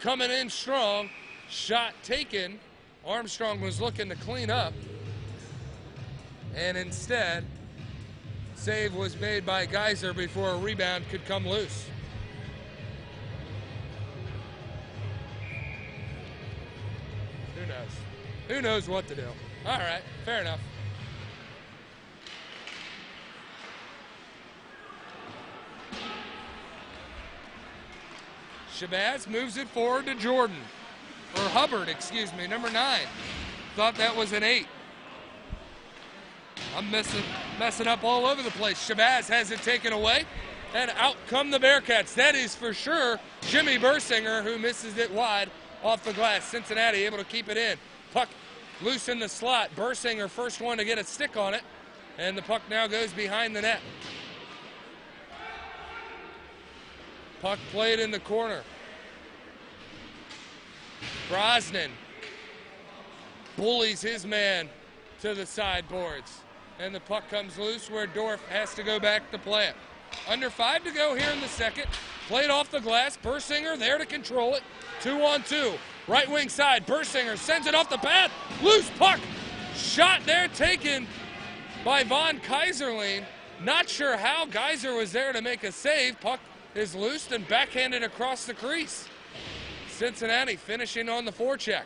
coming in strong. Shot taken. Armstrong was looking to clean up. And instead, save was made by Geyser before a rebound could come loose. Who knows? Who knows what to do? All right, fair enough. Shabazz moves it forward to Jordan, or Hubbard, excuse me, number 9. Thought that was an 8. I'm messing up all over the place. Shabazz has it taken away, and out come the Bearcats. That is for sure Jimmy Bursinger, who misses it wide off the glass. Cincinnati able to keep it in. Puck loose in the slot. Bursinger first one to get a stick on it, and the puck now goes behind the net. Puck played in the corner. Brosnan bullies his man to the sideboards. And the puck comes loose where Dorf has to go back to play it. Under 5 to go here in the second. Played off the glass. Bursinger there to control it. 2-on-2. Right wing side. Bursinger sends it off the pad. Loose puck. Shot there taken by Von Kaiserlein. Not sure how Geyser was there to make a save. Puck is loosed and backhanded across the crease. Cincinnati finishing on the forecheck.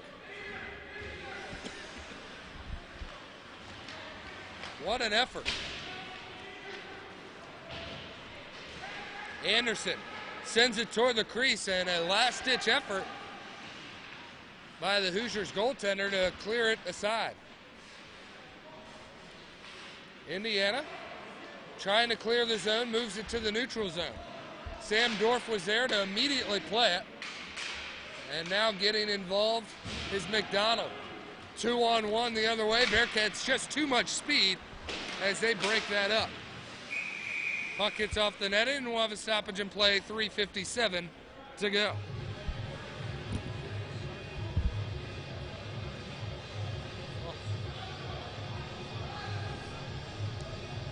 What an effort. Anderson sends it toward the crease, and a last-ditch effort by the Hoosiers goaltender to clear it aside. Indiana trying to clear the zone, moves it to the neutral zone. Sam Dorf was there to immediately play it. And now getting involved is McDonald. 2-on-1 the other way. Bearcats just too much speed as they break that up. Puck hits off the netting, and we'll have a stoppage in play, 3:57 to go.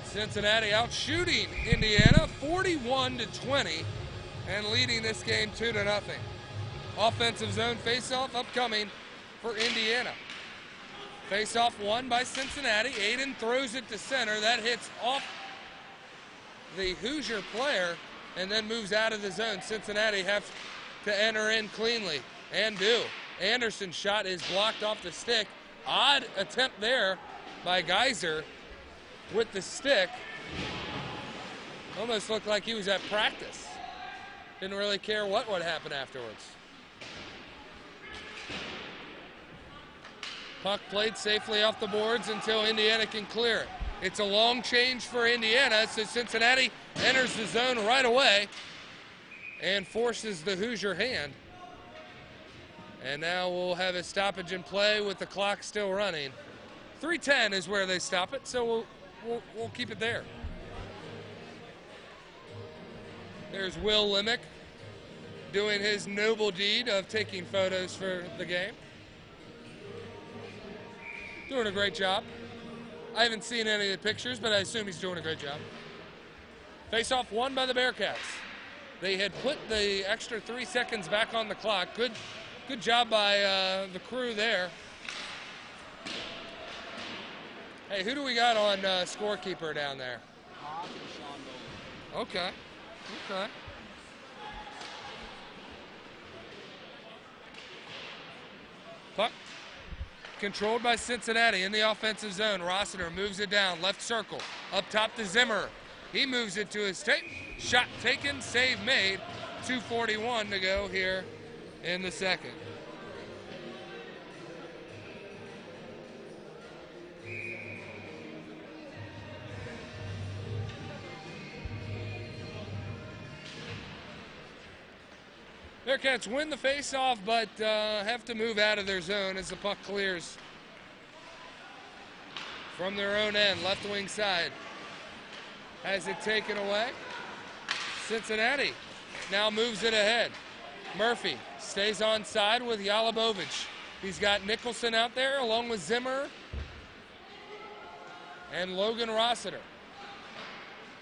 Cincinnati out shooting Indiana 41-20 and leading this game 2-0. Offensive zone faceoff upcoming for Indiana. Faceoff won by Cincinnati. Aiden throws it to center. That hits off the Hoosier player and then moves out of the zone. Cincinnati have to enter in cleanly and do. Anderson's shot is blocked off the stick. Odd attempt there by Geyser with the stick. Almost looked like he was at practice. Didn't really care what would happen afterwards. Puck played safely off the boards until Indiana can clear it. It's a long change for Indiana, so Cincinnati enters the zone right away and forces the Hoosier hand. And now we'll have a stoppage in play with the clock still running. 3:10 is where they stop it, so we'll keep it there. There's Will Limick doing his noble deed of taking photos for the game. Doing a great job. I haven't seen any of the pictures, but I assume he's doing a great job. Face-off won by the Bearcats. They had put the extra 3 seconds back on the clock. Good job by the crew there. Hey, who do we got on scorekeeper down there? Okay. Okay. Puck controlled by Cincinnati in the offensive zone. Rossiter moves it down, left circle, up top to Zimmer. He moves it to his tape. Shot taken, save made. 2:41 to go here in the second. Bearcats win the face-off, but have to move out of their zone as the puck clears from their own end, left wing side. Has it taken away. Cincinnati now moves it ahead. Murphy stays on side with Yalabovich. He's got Nicholson out there along with Zimmer and Logan Rossiter.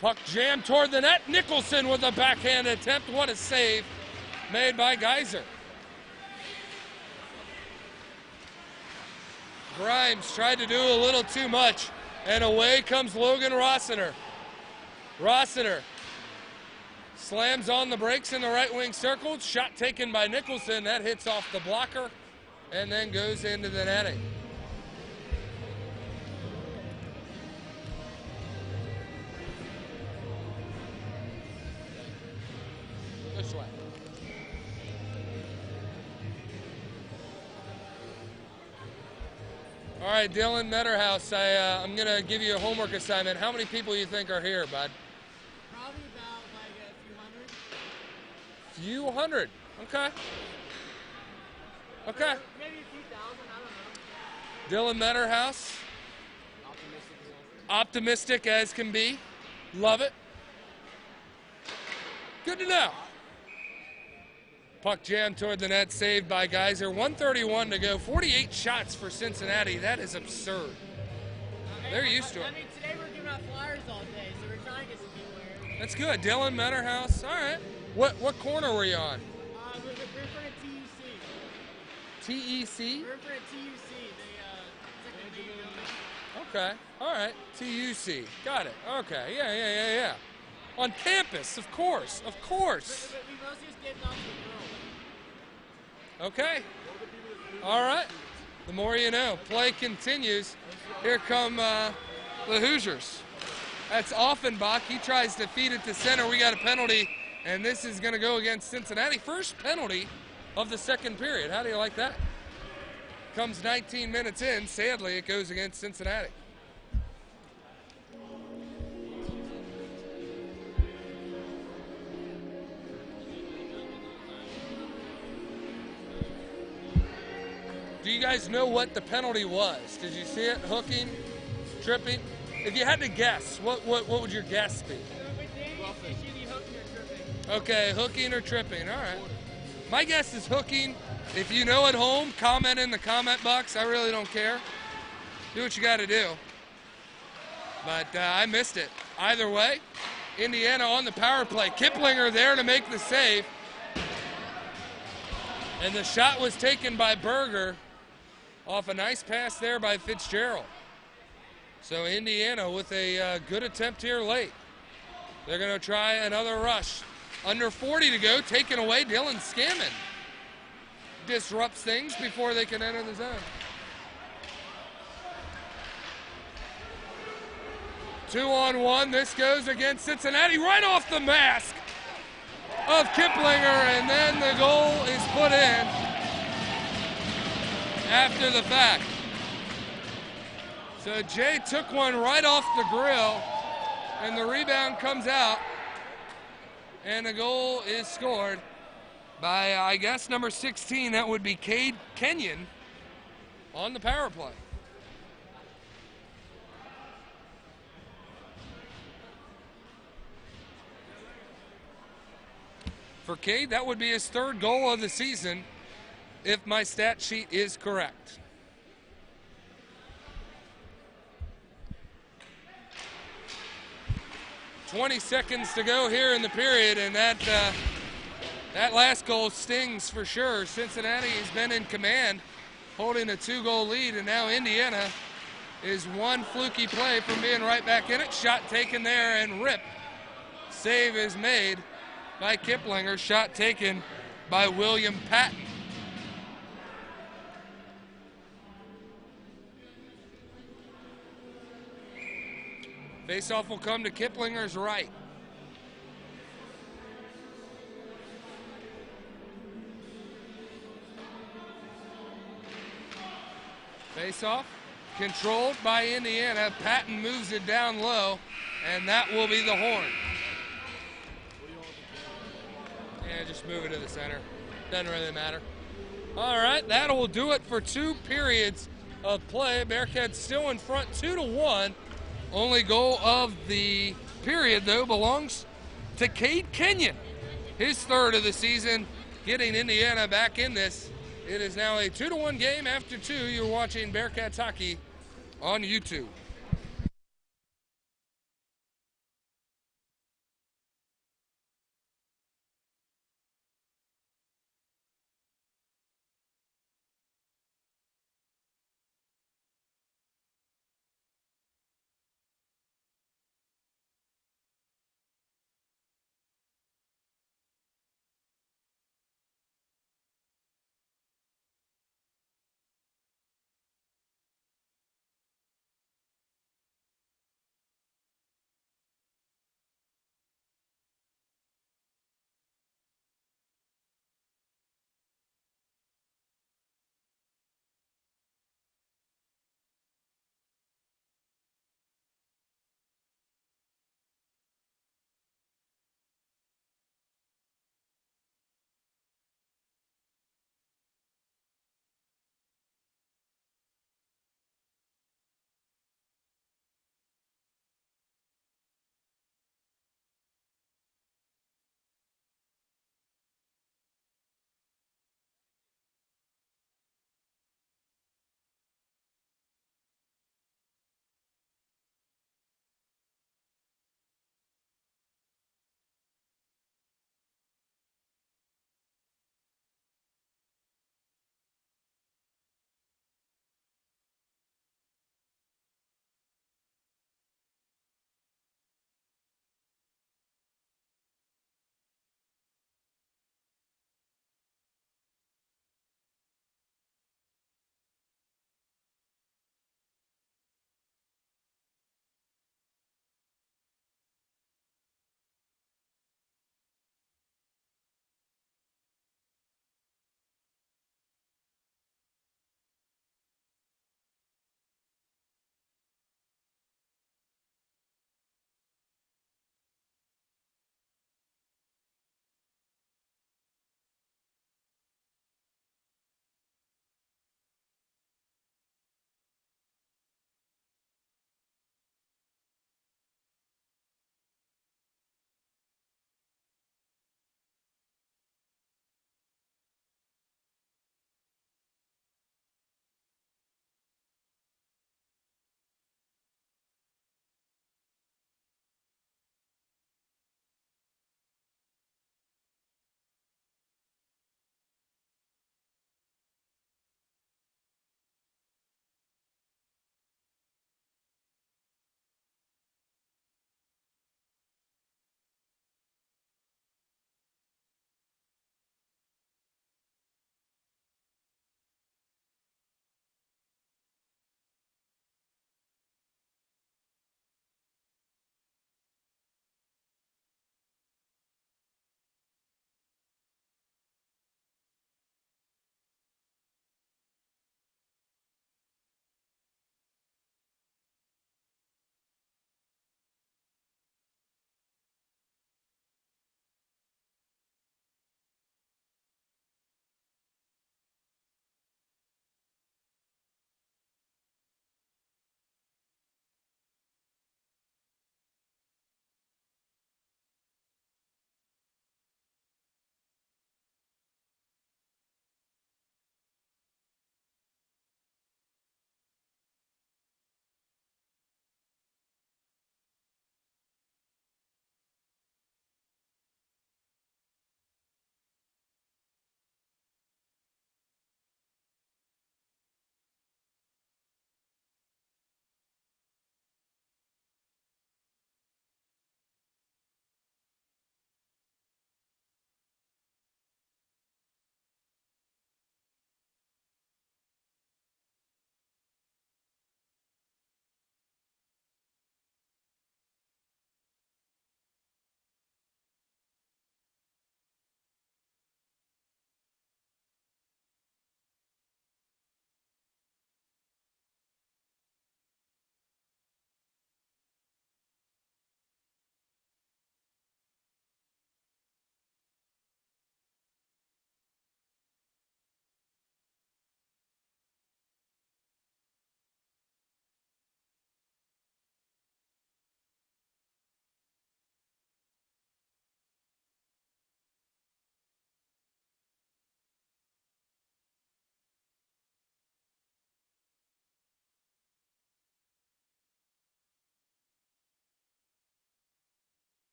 Puck jammed toward the net. Nicholson with a backhand attempt. What a save made by Geyser. Grimes tried to do a little too much, and away comes Logan Rossiter. Rossiter slams on the brakes in the right wing circle. Shot taken by Nicholson. That hits off the blocker and then goes into the netting. This way. All right, Dylan Metterhouse, I'm going to give you a homework assignment. How many people you think are here, bud?
Probably about like a few hundred.
Few hundred. Okay. Okay.
Maybe a few thousand, I don't know.
Dylan Metterhouse. Optimistic as can be. Love it. Good to know. Puck jammed toward the net, saved by Geyser. 1:31 to go. 48 shots for Cincinnati. That is absurd. They're used to it.
I mean, today we're giving out flyers all day, so we're trying to get some people here.
That's good. Dylan Metterhouse. All right. What corner were you on?
We're in front of TUC.
TEC?
We're in front of TUC. It's like the main building.
Okay. All right. TUC. Got it. Okay. Yeah. On campus, of course. Of course.
But we mostly just getting off the girls.
Okay. All right. The more you know. Play continues. Here come the Hoosiers. That's Offenbach. He tries to feed it to center. We got a penalty, and this is going to go against Cincinnati. First penalty of the second period. How do you like that? Comes 19 minutes in. Sadly, it goes against Cincinnati. Do you guys know what the penalty was? Did you see it? Hooking, tripping? If you had to guess, what would your guess be? Okay, hooking or tripping. All right. My guess is hooking. If you know at home, comment in the comment box. I really don't care. Do what you got to do. But I missed it. Either way, Indiana on the power play. Kiplinger there to make the save. And the shot was taken by Berger off a nice pass there by Fitzgerald. So Indiana with a good attempt here late. They're going to try another rush. Under 40 to go, taken away. Dylan Scammon disrupts things before they can enter the zone. 2-on-1, this goes against Cincinnati, right off the mask of Kiplinger, and then the goal is put in after the fact. So Jay took one right off the grill, and the rebound comes out, and the goal is scored by, I guess, number 16. That would be Cade Kenyon on the power play. For Cade, that would be his third goal of the season, if my stat sheet is correct. "20 seconds to go here in the period, and that last goal stings for sure. Cincinnati has been in command, holding a 2-goal lead, and now Indiana is one fluky play from being right back in it. Shot taken there and ripped. Save is made by Kiplinger. Shot taken by William Patton. Faceoff will come to Kiplinger's right. Faceoff controlled by Indiana. Patton moves it down low, and that will be the horn. Yeah, just move it to the center. Doesn't really matter. All right, that will do it for 2 periods of play. Bearcats still in front 2-1. Only goal of the period, though, belongs to Cade Kenyon. His third of the season, getting Indiana back in this. It is now a 2-1 game after 2. You're watching Bearcats hockey on YouTube.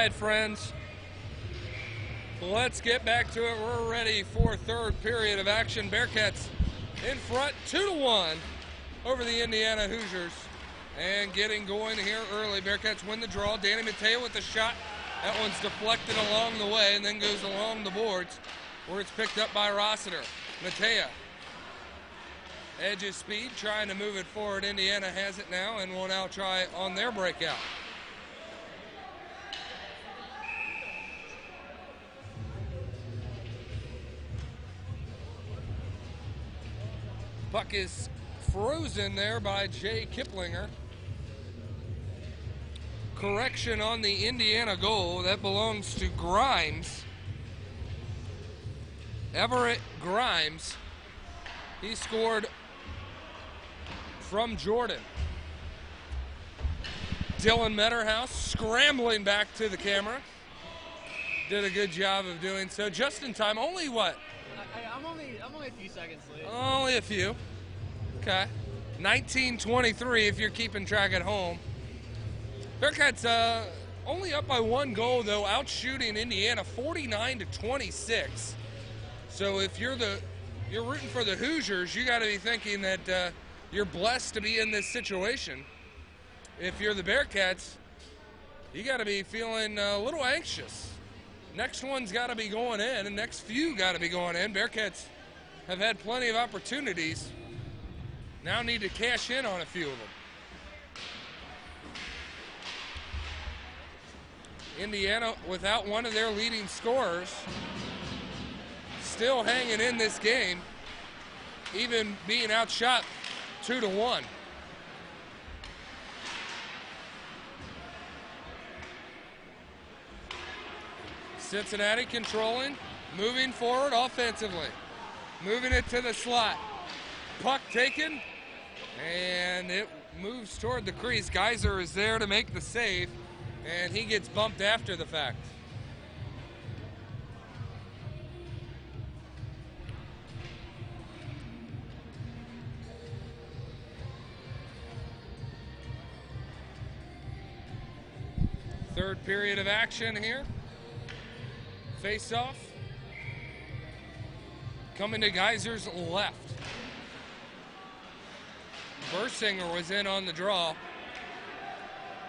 right, friends. Let's get back to it. We're ready for third period of action. Bearcats in front 2-1 over the Indiana Hoosiers. And getting going here early. Bearcats win the draw. Danny Mateo with the shot. That one's deflected along the way and then goes along the boards where it's picked up by Rossiter. Mateo. Edge of speed, trying to move it forward. Indiana has it now and will now try on their breakout. Puck is frozen there by Jay Kiplinger. Correction on the Indiana goal. That belongs to Grimes. Everett Grimes. He scored from Jordan. Dylan Metterhouse scrambling back to the camera. Did a good job of doing so. Just in time. Only what?
I'm only a few seconds late.
Only a few. Okay. 19-23 if you're keeping track at home. Bearcats only up by one goal though, out shooting Indiana 49-26. So if you're rooting for the Hoosiers, you got to be thinking that you're blessed to be in this situation. If you're the Bearcats, you got to be feeling a little anxious. Next one's got to be going in, and next few got to be going in. Bearcats have had plenty of opportunities. Now need to cash in on a few of them. Indiana, without one of their leading scorers, still hanging in this game, even being outshot 2-1. Cincinnati controlling, moving forward offensively, moving it to the slot. Puck taken, and it moves toward the crease. Geyser is there to make the save, and he gets bumped after the fact. Third period of action here. Face-off. Coming to Geyser's left. Bursinger was in on the draw.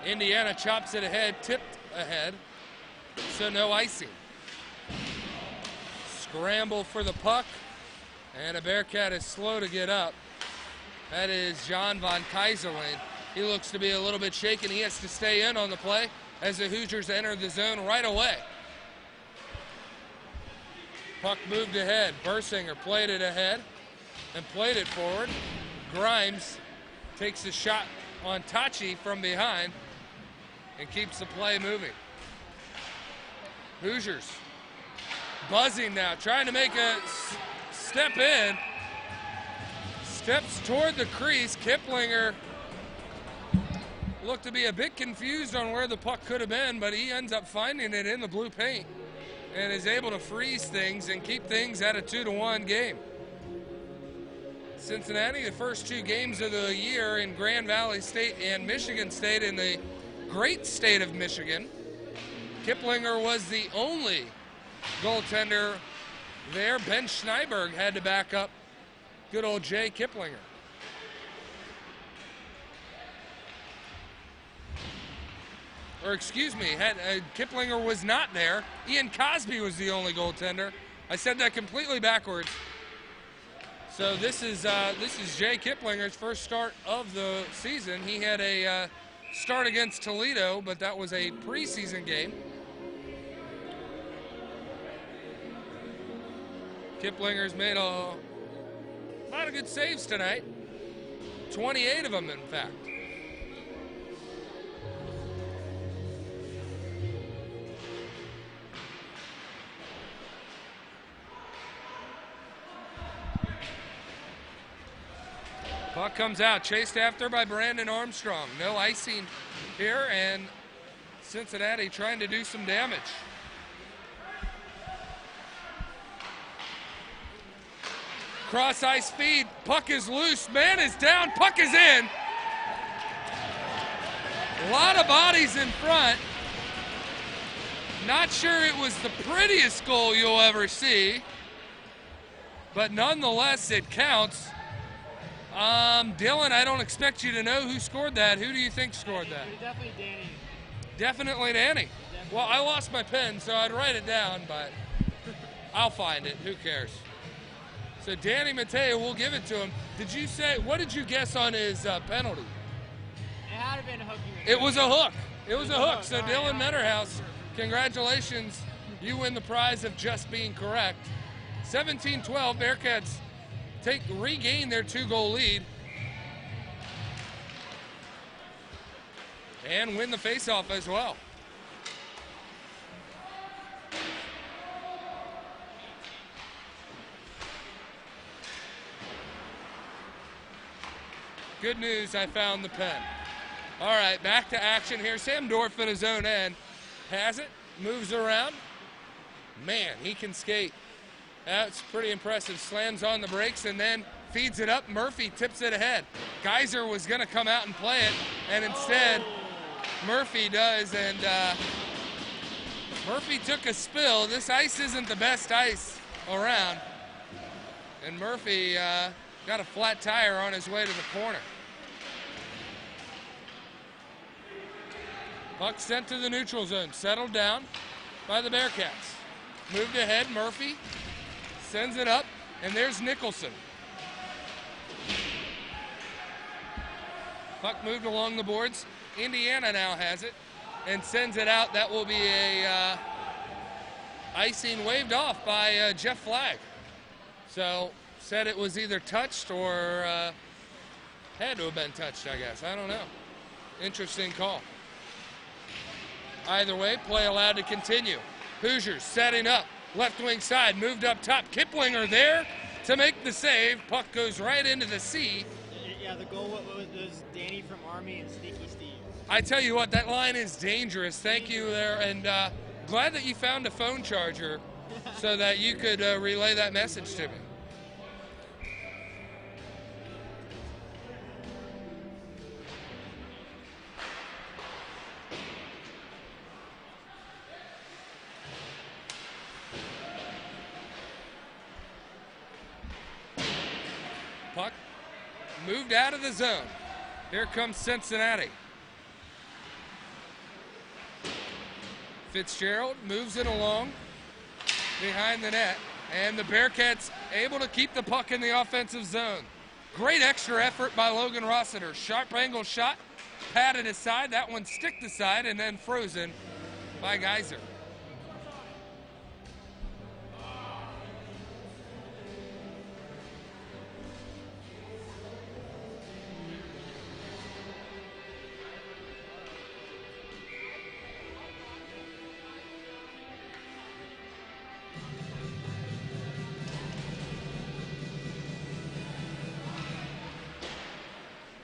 Indiana chops it ahead, tipped ahead, so no icing. Scramble for the puck, and a Bearcat is slow to get up. That is John von Kaiserling. He looks to be a little bit shaken. He has to stay in on the play as the Hoosiers enter the zone right away. Puck moved ahead. Bursinger played it ahead and played it forward. Grimes takes a shot on Tachi from behind and keeps the play moving. Hoosiers buzzing now, trying to make a step in. Steps toward the crease. Kiplinger looked to be a bit confused on where the puck could have been, but he ends up finding it in the blue paint and is able to freeze things and keep things at a 2-1 game. Cincinnati, the first two games of the year in Grand Valley State and Michigan State in the great state of Michigan. Kiplinger was the only goaltender there. Ben Schneiberg had to back up good old Jay Kiplinger. Or excuse me, Kiplinger was not there. Ian Cosby was the only goaltender. I said that completely backwards. So this is Jay Kiplinger's first start of the season. He had a start against Toledo, but that was a preseason game. Kiplinger's made a lot of good saves tonight. 28 of them, in fact. Puck comes out, chased after by Brandon Armstrong. No icing here, and Cincinnati trying to do some damage. Cross ice feed, puck is loose, man is down, puck is in. A lot of bodies in front. Not sure it was the prettiest goal you'll ever see, but nonetheless, it counts. Dylan, I don't expect you to know who scored that. Who do you think scored that?
Definitely Danny.
Definitely Danny. Well, I lost my pen, so I'd write it down, but I'll find it. Who cares? So Danny Mateo, we'll give it to him. Did you say, what did you guess on his penalty?
It had to have been a hook.
It was a hook. It was a hook. So Dylan Menterhouse, congratulations. You win the prize of just being correct. 17-12, Bearcats regain their 2-goal lead and win the faceoff as well. Good news, I found the pen. All right, back to action here. Sam Dorff in his own end has it, moves around. Man, he can skate. That's pretty impressive. Slams on the brakes and then feeds it up. Murphy tips it ahead. Geyser was going to come out and play it, and instead Murphy does, and Murphy took a spill. This ice isn't the best ice around, and Murphy got a flat tire on his way to the corner. Puck sent to the neutral zone, settled down by the Bearcats. Moved ahead, Murphy sends it up, and there's Nicholson. Puck moved along the boards. Indiana now has it and sends it out. That will be a icing waved off by Jeff Flagg. So said it was either touched or had to have been touched, I guess. I don't know. Interesting call. Either way, play allowed to continue. Hoosiers setting up. Left wing side, moved up top. Kiplinger there to make the save. Puck goes right into the sea.
Yeah, the goal was Danny from Army and Sneaky Steve.
I tell you what, that line is dangerous. Thank you there, and glad that you found a phone charger so that you could relay that message to me. Puck moved out of the zone. Here comes Cincinnati. Fitzgerald moves it along behind the net, and the Bearcats able to keep the puck in the offensive zone. Great extra effort by Logan Rossiter. Sharp angle shot, patted aside. That one sticked aside and then frozen by Geyser.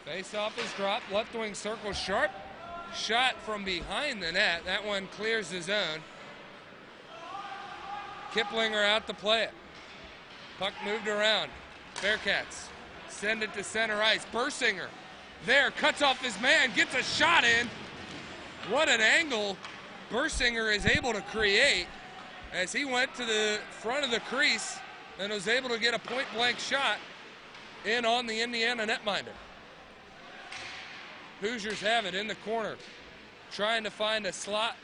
Face-off is dropped. Left wing circle sharp. Shot from behind the net. That one clears the zone. Kiplinger out to play it. Puck moved around. Bearcats send it to center ice. Bursinger there, cuts off his man, gets a shot in. What an angle Bursinger is able to create as he went to the front of the crease and was able to get a point-blank shot in on the Indiana netminder. Hoosiers have it in the corner, trying to find a slot.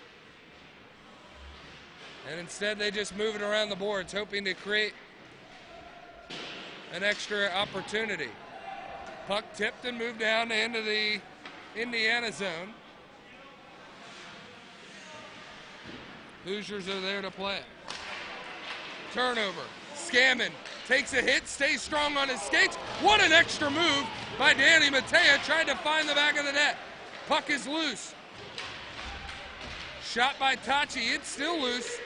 And instead they just move it around the boards, hoping to create an extra opportunity. Puck tipped and moved down into the Indiana zone. Hoosiers are there to play it. Turnover. Scammon takes a hit, stays strong on his skates. What an extra move by Danny Mateo, trying to find the back of the net. Puck is loose. Shot by Tachi, it's still loose.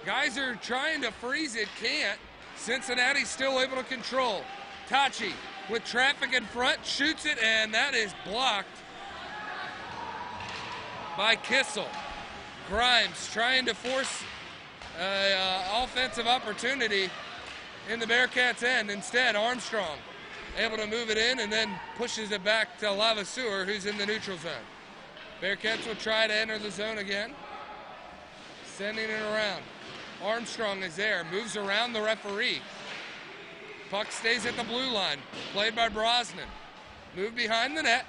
Geyser trying to freeze it, can't. Cincinnati still able to control. Tachi with traffic in front, shoots it, and that is blocked by Kissel. Grimes trying to force offensive opportunity in the Bearcats' end. Instead, Armstrong able to move it in and then pushes it back to Lavaseur, who's in the neutral zone. Bearcats will try to enter the zone again. Sending it around. Armstrong is there, moves around the referee. Puck stays at the blue line, played by Brosnan. Move behind the net.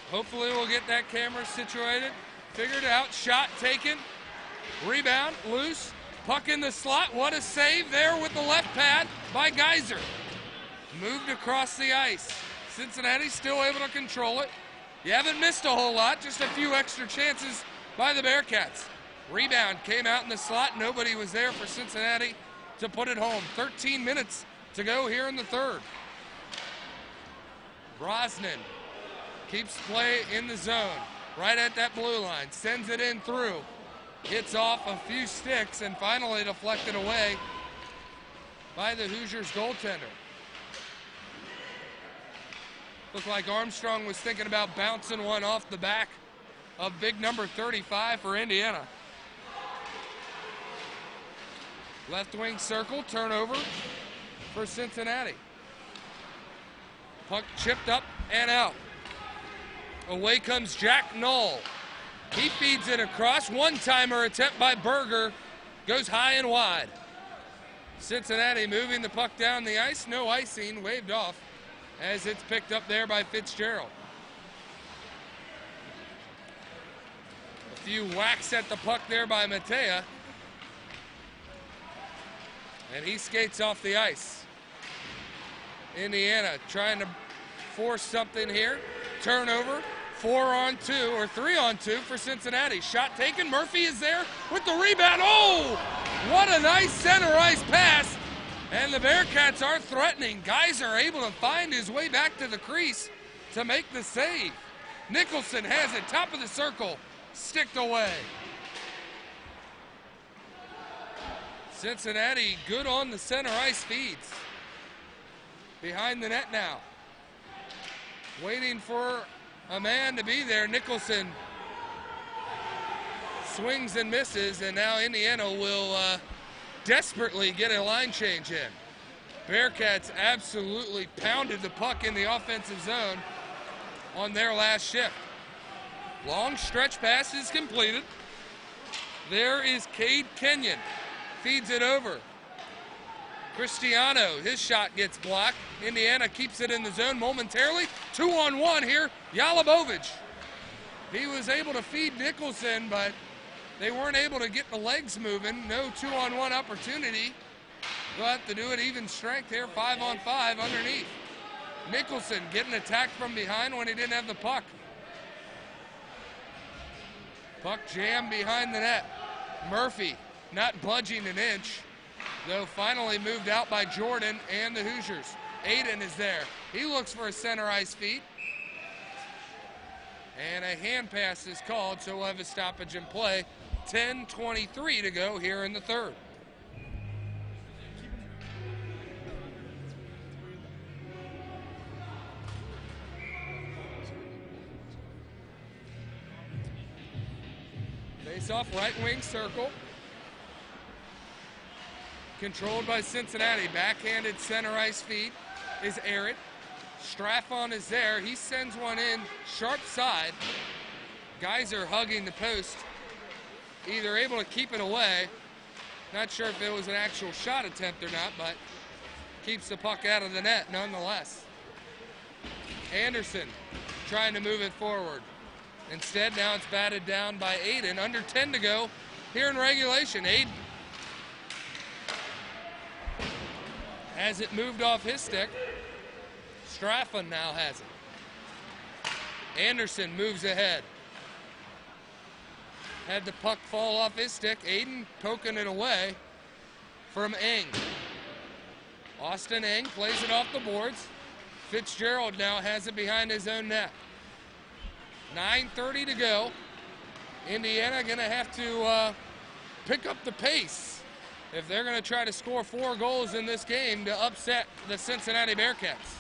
Hopefully we'll get that camera situated. Figured out, shot taken. Rebound, loose. Puck in the slot, what a save there with the left pad by Geyser. Moved across the ice. Cincinnati still able to control it. You haven't missed a whole lot, just a few extra chances by the Bearcats. Rebound came out in the slot. Nobody was there for Cincinnati to put it home. 13 minutes to go here in the third. Brosnan keeps play in the zone, right at that blue line. Sends it in through. Hits off a few sticks and finally deflected away by the Hoosiers goaltender. Looked like Armstrong was thinking about bouncing one off the back of big number 35 for Indiana. Left wing circle, turnover for Cincinnati. Puck chipped up and out. Away comes Jack Knoll. He feeds it across. One-timer attempt by Berger. Goes high and wide. Cincinnati moving the puck down the ice. No icing, waved off as it's picked up there by Fitzgerald. A few whacks at the puck there by Matea. And he skates off the ice. Indiana trying to force something here. Turnover, 4-on-2 or 3-on-2 for Cincinnati. Shot taken, Murphy is there with the rebound. Oh, what a nice center ice pass. And the Bearcats are threatening. Geyser able to find his way back to the crease to make the save. Nicholson has it, top of the circle, sticked away. Cincinnati good on the center ice feeds. Behind the net now. Waiting for a man to be there. Nicholson swings and misses, and now Indiana will desperately get a line change in. Bearcats absolutely pounded the puck in the offensive zone on their last shift. Long stretch pass is completed. There is Cade Kenyon. Feeds it over. Cristiano, his shot gets blocked. Indiana keeps it in the zone momentarily. 2-on-1 here, Yalabovich. He was able to feed Nicholson, but they weren't able to get the legs moving. No 2-on-1 opportunity. They'll have to do it even strength here, 5-on-5 underneath. Nicholson getting attacked from behind when he didn't have the puck. Puck jammed behind the net. Murphy not budging an inch, though finally moved out by Jordan and the Hoosiers. Aiden is there. He looks for a center ice feed. And a hand pass is called, so we'll have a stoppage in play. 10:23 to go here in the third. Face off right wing circle. Controlled by Cincinnati. Backhanded center ice feed is Aaron. Straffon is there. He sends one in sharp side. Geyser hugging the post. Either able to keep it away. Not sure if it was an actual shot attempt or not, but keeps the puck out of the net nonetheless. Anderson trying to move it forward. Instead, now it's batted down by Aiden. Under 10 to go here in regulation. Aiden has it moved off his stick. Straffon now has it. Anderson moves ahead. Had the puck fall off his stick. Aiden poking it away from Eng. Austin Eng plays it off the boards. Fitzgerald now has it behind his own net. 9:30 to go. Indiana gonna have to pick up the pace if they're gonna try to score 4 goals in this game to upset the Cincinnati Bearcats.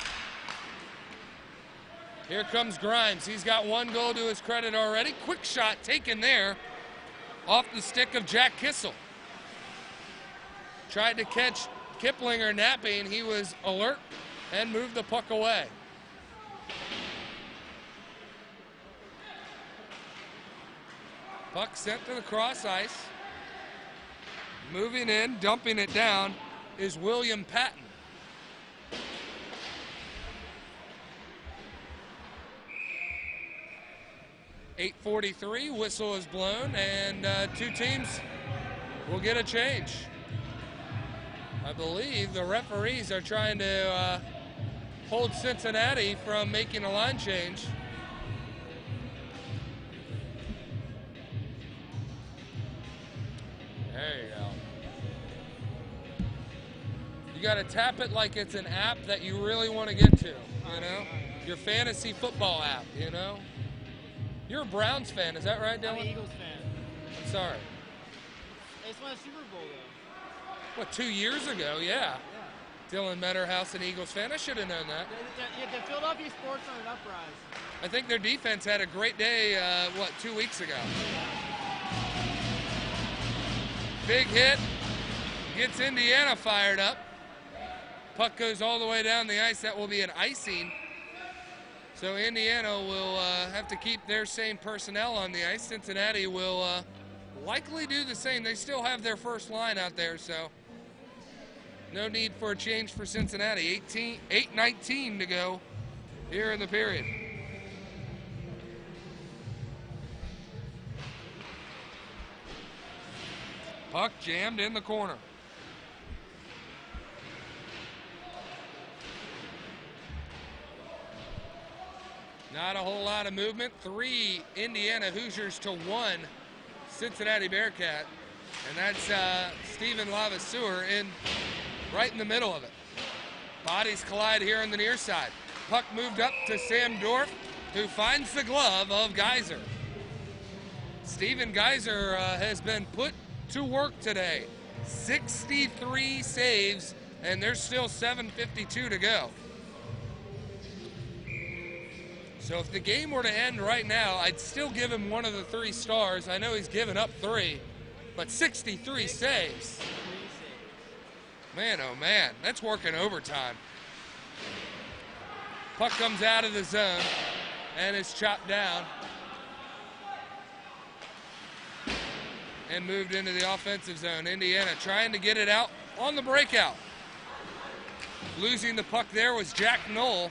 Here comes Grimes. He's got 1 goal to his credit already. Quick shot taken there off the stick of Jack Kissel. Tried to catch Kiplinger napping. He was alert and moved the puck away. Puck sent to the cross ice. Moving in, dumping it down is William Patton. .8:43, whistle is blown, and two teams will get a change. I believe the referees are trying to hold Cincinnati from making a line change. There you go. You got to tap it like it's an app that you really want to get to, you know? Your fantasy football app, you know? You're a Browns fan, is that right, Dylan?
I'm an Eagles fan.
I'm sorry.
They just won a Super Bowl, though.
What, 2 years ago? Yeah. Dylan Metterhouse, an Eagles fan. I should have known that.
The Philadelphia sports are an uprise.
I think their defense had a great day, 2 weeks ago. Big hit. Gets Indiana fired up. Puck goes all the way down the ice. That will be an icing. So Indiana will have to keep their same personnel on the ice. Cincinnati will likely do the same. They still have their first line out there, so no need for a change for Cincinnati. 8:19 to go here in the period. Puck jammed in the corner. Not a whole lot of movement. 3 Indiana Hoosiers to 1 Cincinnati Bearcat. And that's Stephen Lavaseur right in the middle of it. Bodies collide here on the near side. Puck moved up to Sam Dorff, who finds the glove of Geyser. Stephen Geyser has been put to work today. 63 saves, and there's still 7:52 to go. So if the game were to end right now, I'd still give him one of the 3 stars. I know he's given up 3, but 63 saves. Man, oh man, that's working overtime. Puck comes out of the zone and is chopped down and moved into the offensive zone. Indiana trying to get it out on the breakout. Losing the puck there was Jack Knoll.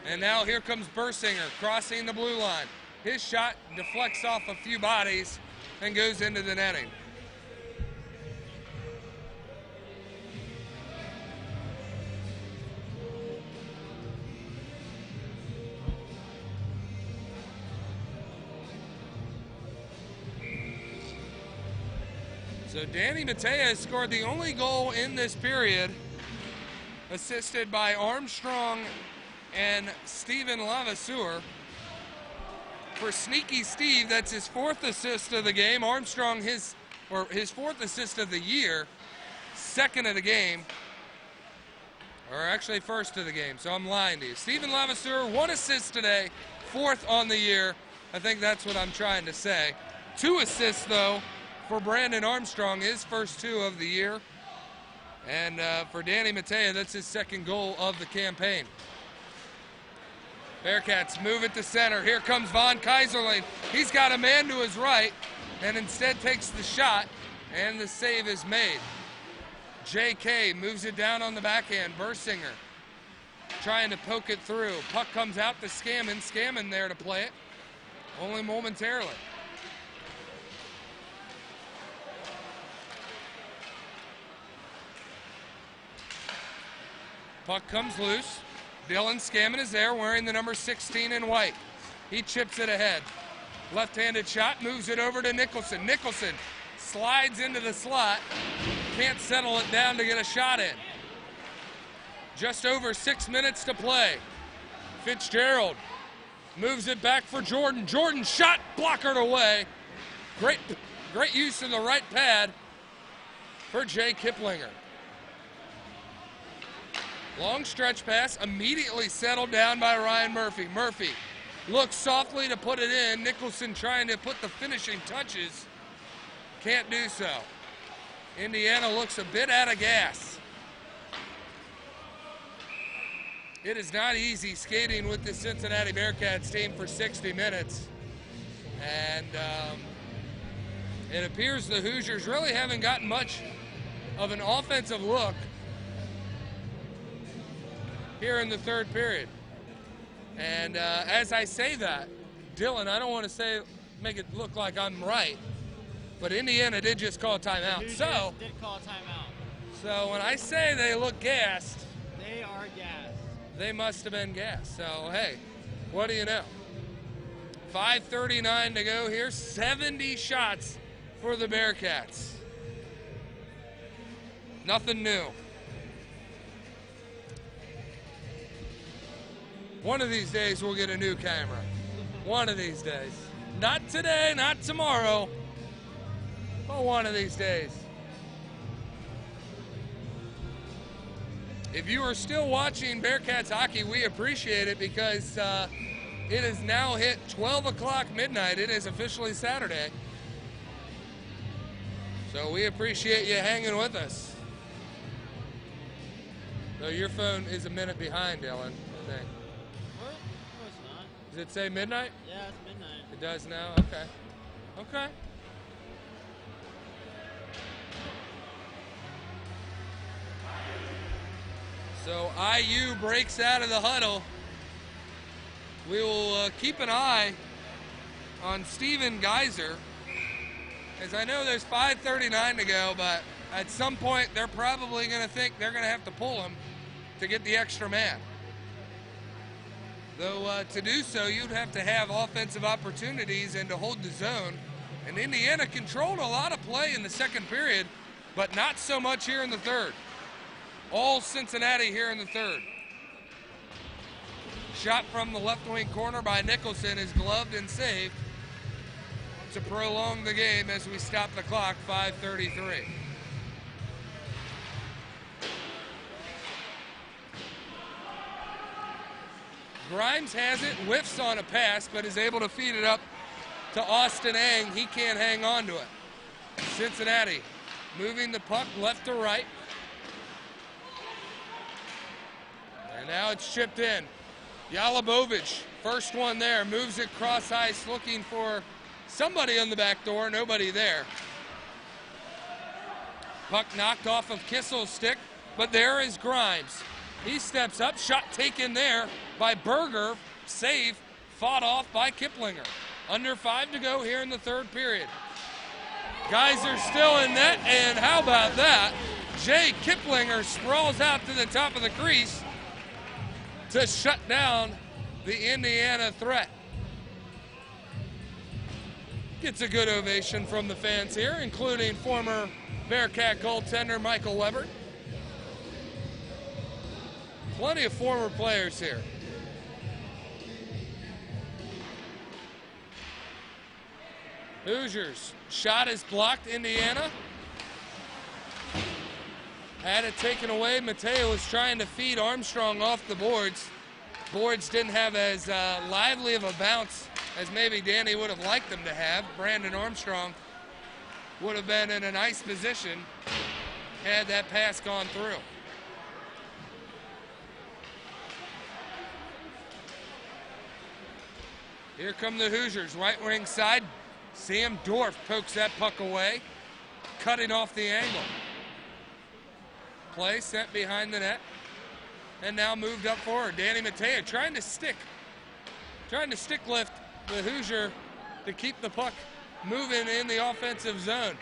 And now here comes Bersinger crossing the blue line. His shot deflects off a few bodies and goes into the netting. So Danny Matea scored the only goal in this period, assisted by Armstrong and Stephen Lavaseur. For Sneaky Steve, that's his 4th assist of the game. Armstrong, his 4th assist of the year, 2nd of the game, or actually 1st of the game, so I'm lying to you. Stephen Lavaseur, 1 assist today, 4th on the year. I think that's what I'm trying to say. 2 assists, though, for Brandon Armstrong, his first 2 of the year. And for Danny Matea, that's his 2nd goal of the campaign. Bearcats move it to center. Here comes Von Kaiserling. He's got a man to his right and instead takes the shot, and the save is made. JK moves it down on the backhand. Bersinger trying to poke it through. Puck comes out to Scammon. Scammon there to play it, only momentarily. Puck comes loose. Dylan Scammon is there wearing the number 16 in white. He chips it ahead. Left-handed shot, moves it over to Nicholson. Nicholson slides into the slot. Can't settle it down to get a shot in. Just over 6 minutes to play. Fitzgerald moves it back for Jordan. Jordan shot blockered away. Great use of the right pad for Jay Kiplinger. Long stretch pass, immediately settled down by Ryan Murphy. Murphy looks softly to put it in. Nicholson trying to put the finishing touches. Can't do so. Indiana looks a bit out of gas. It is not easy skating with the Cincinnati Bearcats team for 60 minutes. And It appears the Hoosiers really haven't gotten much of an offensive look here in the third period. And as I say that, Dylan, I don't want to make it look like I'm right, but Indiana did just call a timeout.
Hoosiers
So
did call a timeout.
So when I say they look gassed,
They are gassed.
they must have been gassed. So, hey, what do you know? 5:39 to go here. 70 shots for the Bearcats. Nothing new. One of these days we'll get a new camera. One of these days. Not today, not tomorrow, but one of these days. If you are still watching Bearcats hockey, we appreciate it because it has now hit 12 o'clock midnight. It is officially Saturday. So we appreciate you hanging with us. So your phone is a minute behind, Dylan, I think.
What? No, it's not.
Does it say midnight?
Yeah, it's midnight.
It does now? Okay. Okay. So IU breaks out of the huddle. We will keep an eye on Steven Geiser, as I know there's 5:39 to go, but at some point they're probably going to think they're going to have to pull him to get the extra man. Though to do so, you'd have to have offensive opportunities and to hold the zone. And Indiana controlled a lot of play in the second period, but not so much here in the third. All Cincinnati here in the third. Shot from the left wing corner by Nicholson is gloved and saved to prolong the game as we stop the clock, 5:33. Grimes has it, whiffs on a pass, but is able to feed it up to Austin Ang. He can't hang on to it. Cincinnati moving the puck left to right. And now it's chipped in. Jalabovic, first one there, moves it cross ice looking for somebody on the back door, nobody there. Puck knocked off of Kissel's stick, but there is Grimes. He steps up, shot taken there by Berger, save, fought off by Kiplinger. Under 5 to go here in the third period. Geiser still in net, and how about that? Jay Kiplinger sprawls out to the top of the crease to shut down the Indiana threat. Gets a good ovation from the fans here, including former Bearcat goaltender Michael Weber. Plenty of former players here. Hoosiers, shot is blocked, Indiana. Had it taken away. Mateo was trying to feed Armstrong off the boards. Boards didn't have as lively of a bounce as maybe Danny would have liked them to have. Brandon Armstrong would have been in a nice position had that pass gone through. Here come the Hoosiers, right wing side. Sam Dorff pokes that puck away, cutting off the angle. Play sent behind the net, and now moved up forward. Danny Mateo trying to stick lift the Hoosier to keep the puck moving in the offensive zone.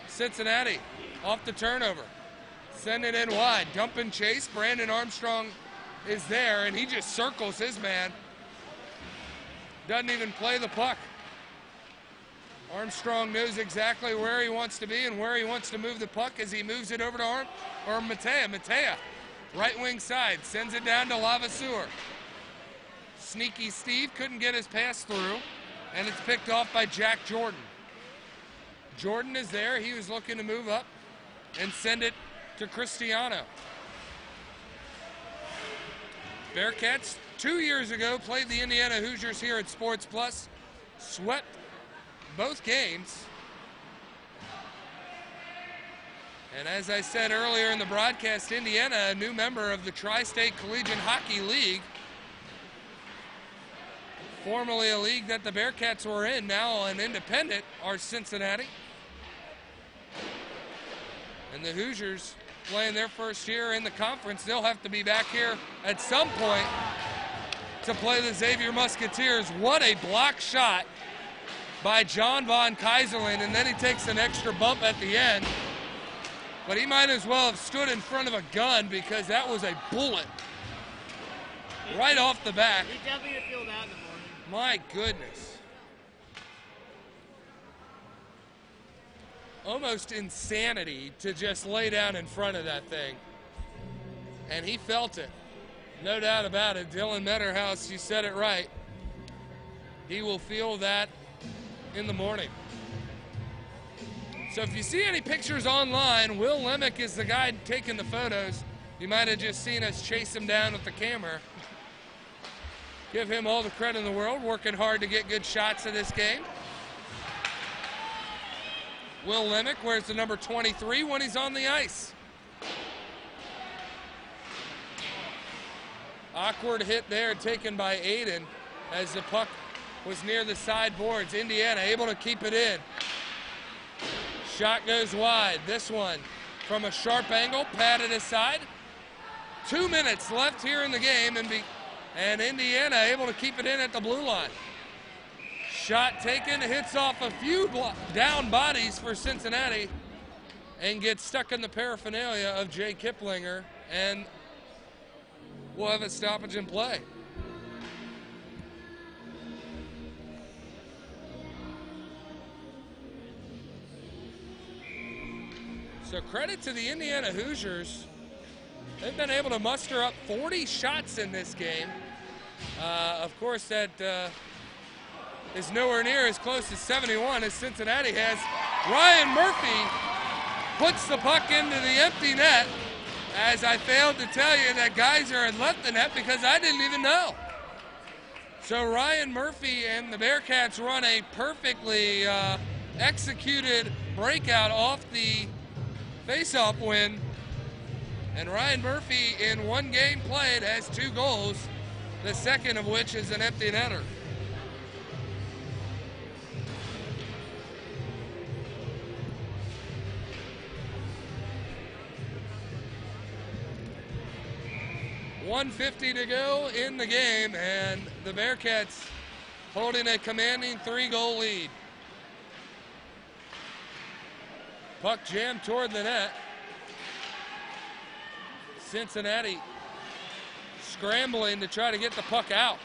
Cincinnati off the turnover, send it in wide, dump and chase. Brandon Armstrong is there, and he just circles his man. Doesn't even play the puck. Armstrong knows exactly where he wants to be and where he wants to move the puck as he moves it over to Mateo. Mateo, right wing side, sends it down to Lavaseur. Sneaky Steve couldn't get his pass through, and it's picked off by Jack Jordan. Jordan is there. He was looking to move up and send it to Cristiano. Bearcats 2 years ago played the Indiana Hoosiers here at Sports Plus, swept both games. And as I said earlier in the broadcast, Indiana, a new member of the Tri-State Collegiate Hockey League, formerly a league that the Bearcats were in, now an independent, are Cincinnati. And the Hoosiers playing their first year in the conference, they'll have to be back here at some point to play the Xavier Musketeers. What a block shot by John Von Kaiserlin, and then he takes an extra bump at the end. But he might as well have stood in front of a gun because that was a bullet right off the back.
He definitely didn't feel that in the morning.
My goodness. Almost insanity to just lay down in front of that thing. And he felt it. No doubt about it. Dylan Metterhouse, you said it right. He will feel that in the morning. So if you see any pictures online, Will Lemick is the guy taking the photos. You might have just seen us chase him down with the camera. Give him all the credit in the world, working hard to get good shots of this game. Will Lemick wears the number 23 when he's on the ice. Awkward hit there taken by Aiden as the puck was near the side boards. Indiana able to keep it in. Shot goes wide. This one from a sharp angle, padded aside. 2 minutes left here in the game, and Indiana able to keep it in at the blue line. Shot taken, hits off a few down bodies for Cincinnati and gets stuck in the paraphernalia of Jay Kiplinger, and we'll have a stoppage in play. So credit to the Indiana Hoosiers. They've been able to muster up 40 shots in this game. Of course, that is nowhere near as close as 71 as Cincinnati has. Ryan Murphy puts the puck into the empty net, as I failed to tell you that Geyser had left the net because I didn't even know. So Ryan Murphy and the Bearcats run a perfectly executed breakout off the face-off win. And Ryan Murphy, in one game played, has 2 goals, the second of which is an empty netter. .150 to go in the game, and the Bearcats holding a commanding 3-goal lead. Puck jammed toward the net. Cincinnati scrambling to try to get the puck out.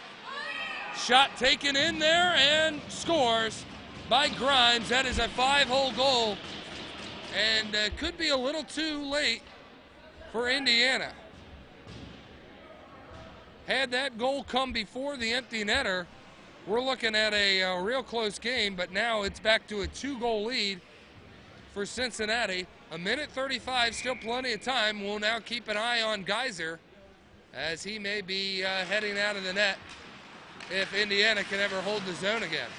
Shot taken in there and scores by Grimes. That is a 5-hole goal, and could be a little too late for Indiana. Had that goal come before the empty netter, we're looking at a real close game, but now it's back to a 2-goal lead for Cincinnati. 1:35, still plenty of time. We'll now keep an eye on Geyser as he may be heading out of the net if Indiana can ever hold the zone again.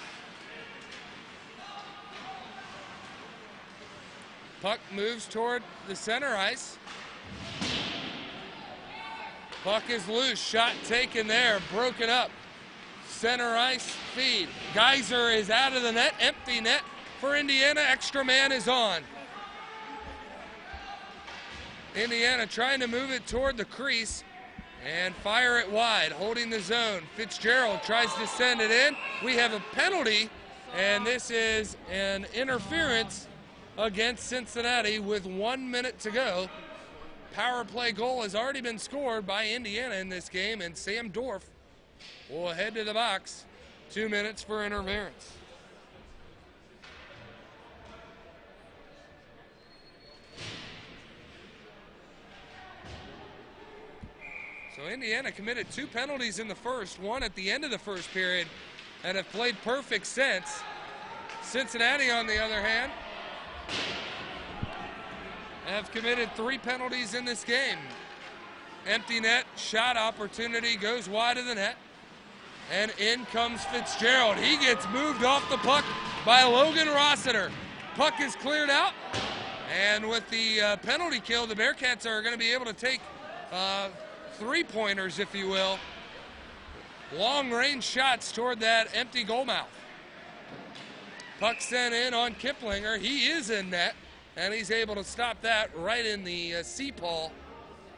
Puck moves toward the center ice. Puck is loose, shot taken there, broken up. Center ice feed. Geyser is out of the net, empty net for Indiana. Extra man is on. Indiana trying to move it toward the crease and fire it wide, holding the zone. Fitzgerald tries to send it in. We have a penalty, and this is an interference against Cincinnati with 1 minute to go. Power play goal has already been scored by Indiana in this game, and Sam Dorf will head to the box. 2 minutes for interference. So Indiana committed 2 penalties in the first, one at the end of the first period, and have played perfect since. Cincinnati, on the other hand, have committed 3 penalties in this game. Empty net, shot opportunity, goes wide of the net, and in comes Fitzgerald. He gets moved off the puck by Logan Rossiter. Puck is cleared out, and with the penalty kill, the Bearcats are going to be able to take 3-pointers, if you will. Long-range shots toward that empty goal mouth. Puck sent in on Kiplinger. He is in net. and he's able to stop that right in the C-Paul.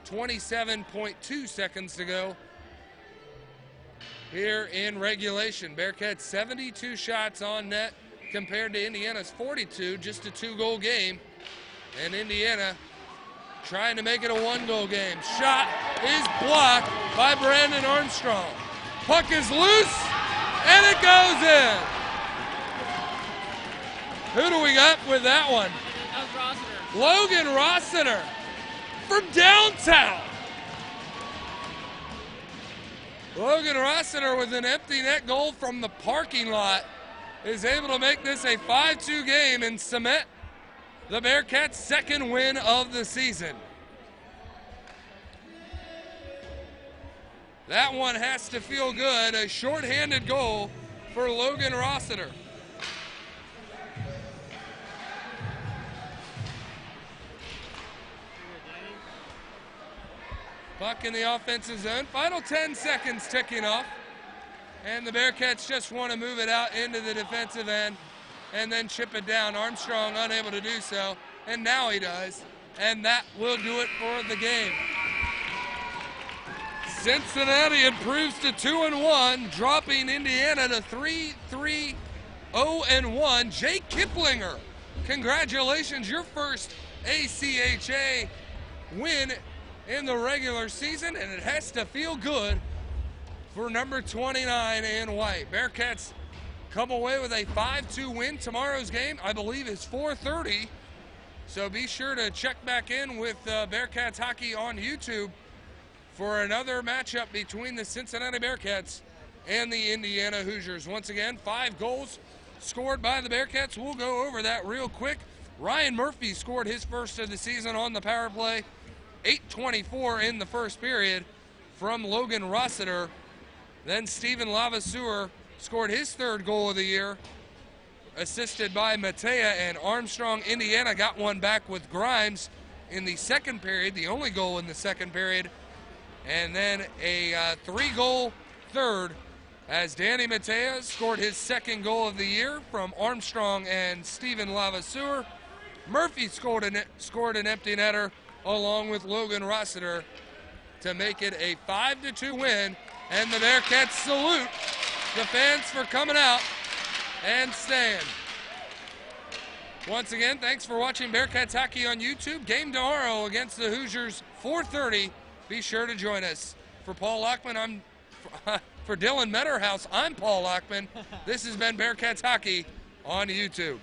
27.2 seconds to go here in regulation. Bearcats 72 shots on net compared to Indiana's 42, just a 2-goal game. And Indiana trying to make it a 1-goal game. Shot is blocked by Brandon Armstrong. Puck is loose, and it goes in. Who do we got with that one?
That was Rossiter.
Logan Rossiter from downtown. Logan Rossiter with an empty net goal from the parking lot is able to make this a 5-2 game and cement the Bearcats' second win of the season. That one has to feel good. A shorthanded goal for Logan Rossiter. Puck in the offensive zone. Final 10 seconds ticking off. And the Bearcats just want to move it out into the defensive end and then chip it down. Armstrong unable to do so, and now he does. And that will do it for the game. Cincinnati improves to 2-1, dropping Indiana to 3-3, 0-1. Jake Kiplinger, congratulations, your first ACHA win in the regular season, and it has to feel good for number 29 in white. Bearcats come away with a 5-2 win. Tomorrow's game, I believe, is 4:30, so be sure to check back in with Bearcats Hockey on YouTube for another matchup between the Cincinnati Bearcats and the Indiana Hoosiers. Once again, 5 goals scored by the Bearcats. We'll go over that real quick. Ryan Murphy scored his first of the season on the power play. 8:24 in the first period from Logan Rossiter. Then Stephen Lavaseur scored his 3rd goal of the year, assisted by Matea and Armstrong. Indiana got one back with Grimes in the second period, the only goal in the second period. And then a 3-goal third as Danny Matea scored his 2nd goal of the year from Armstrong and Stephen Lavaseur. Murphy scored an empty netter along with Logan Rossiter to make it a 5-2 win. And the Bearcats salute the fans for coming out and staying. Once again, thanks for watching Bearcats Hockey on YouTube. Game tomorrow against the Hoosiers, 4:30. Be sure to join us. For Paul Lockman, for Dylan Metterhouse, I'm Paul Lockman. This has been Bearcats Hockey on YouTube.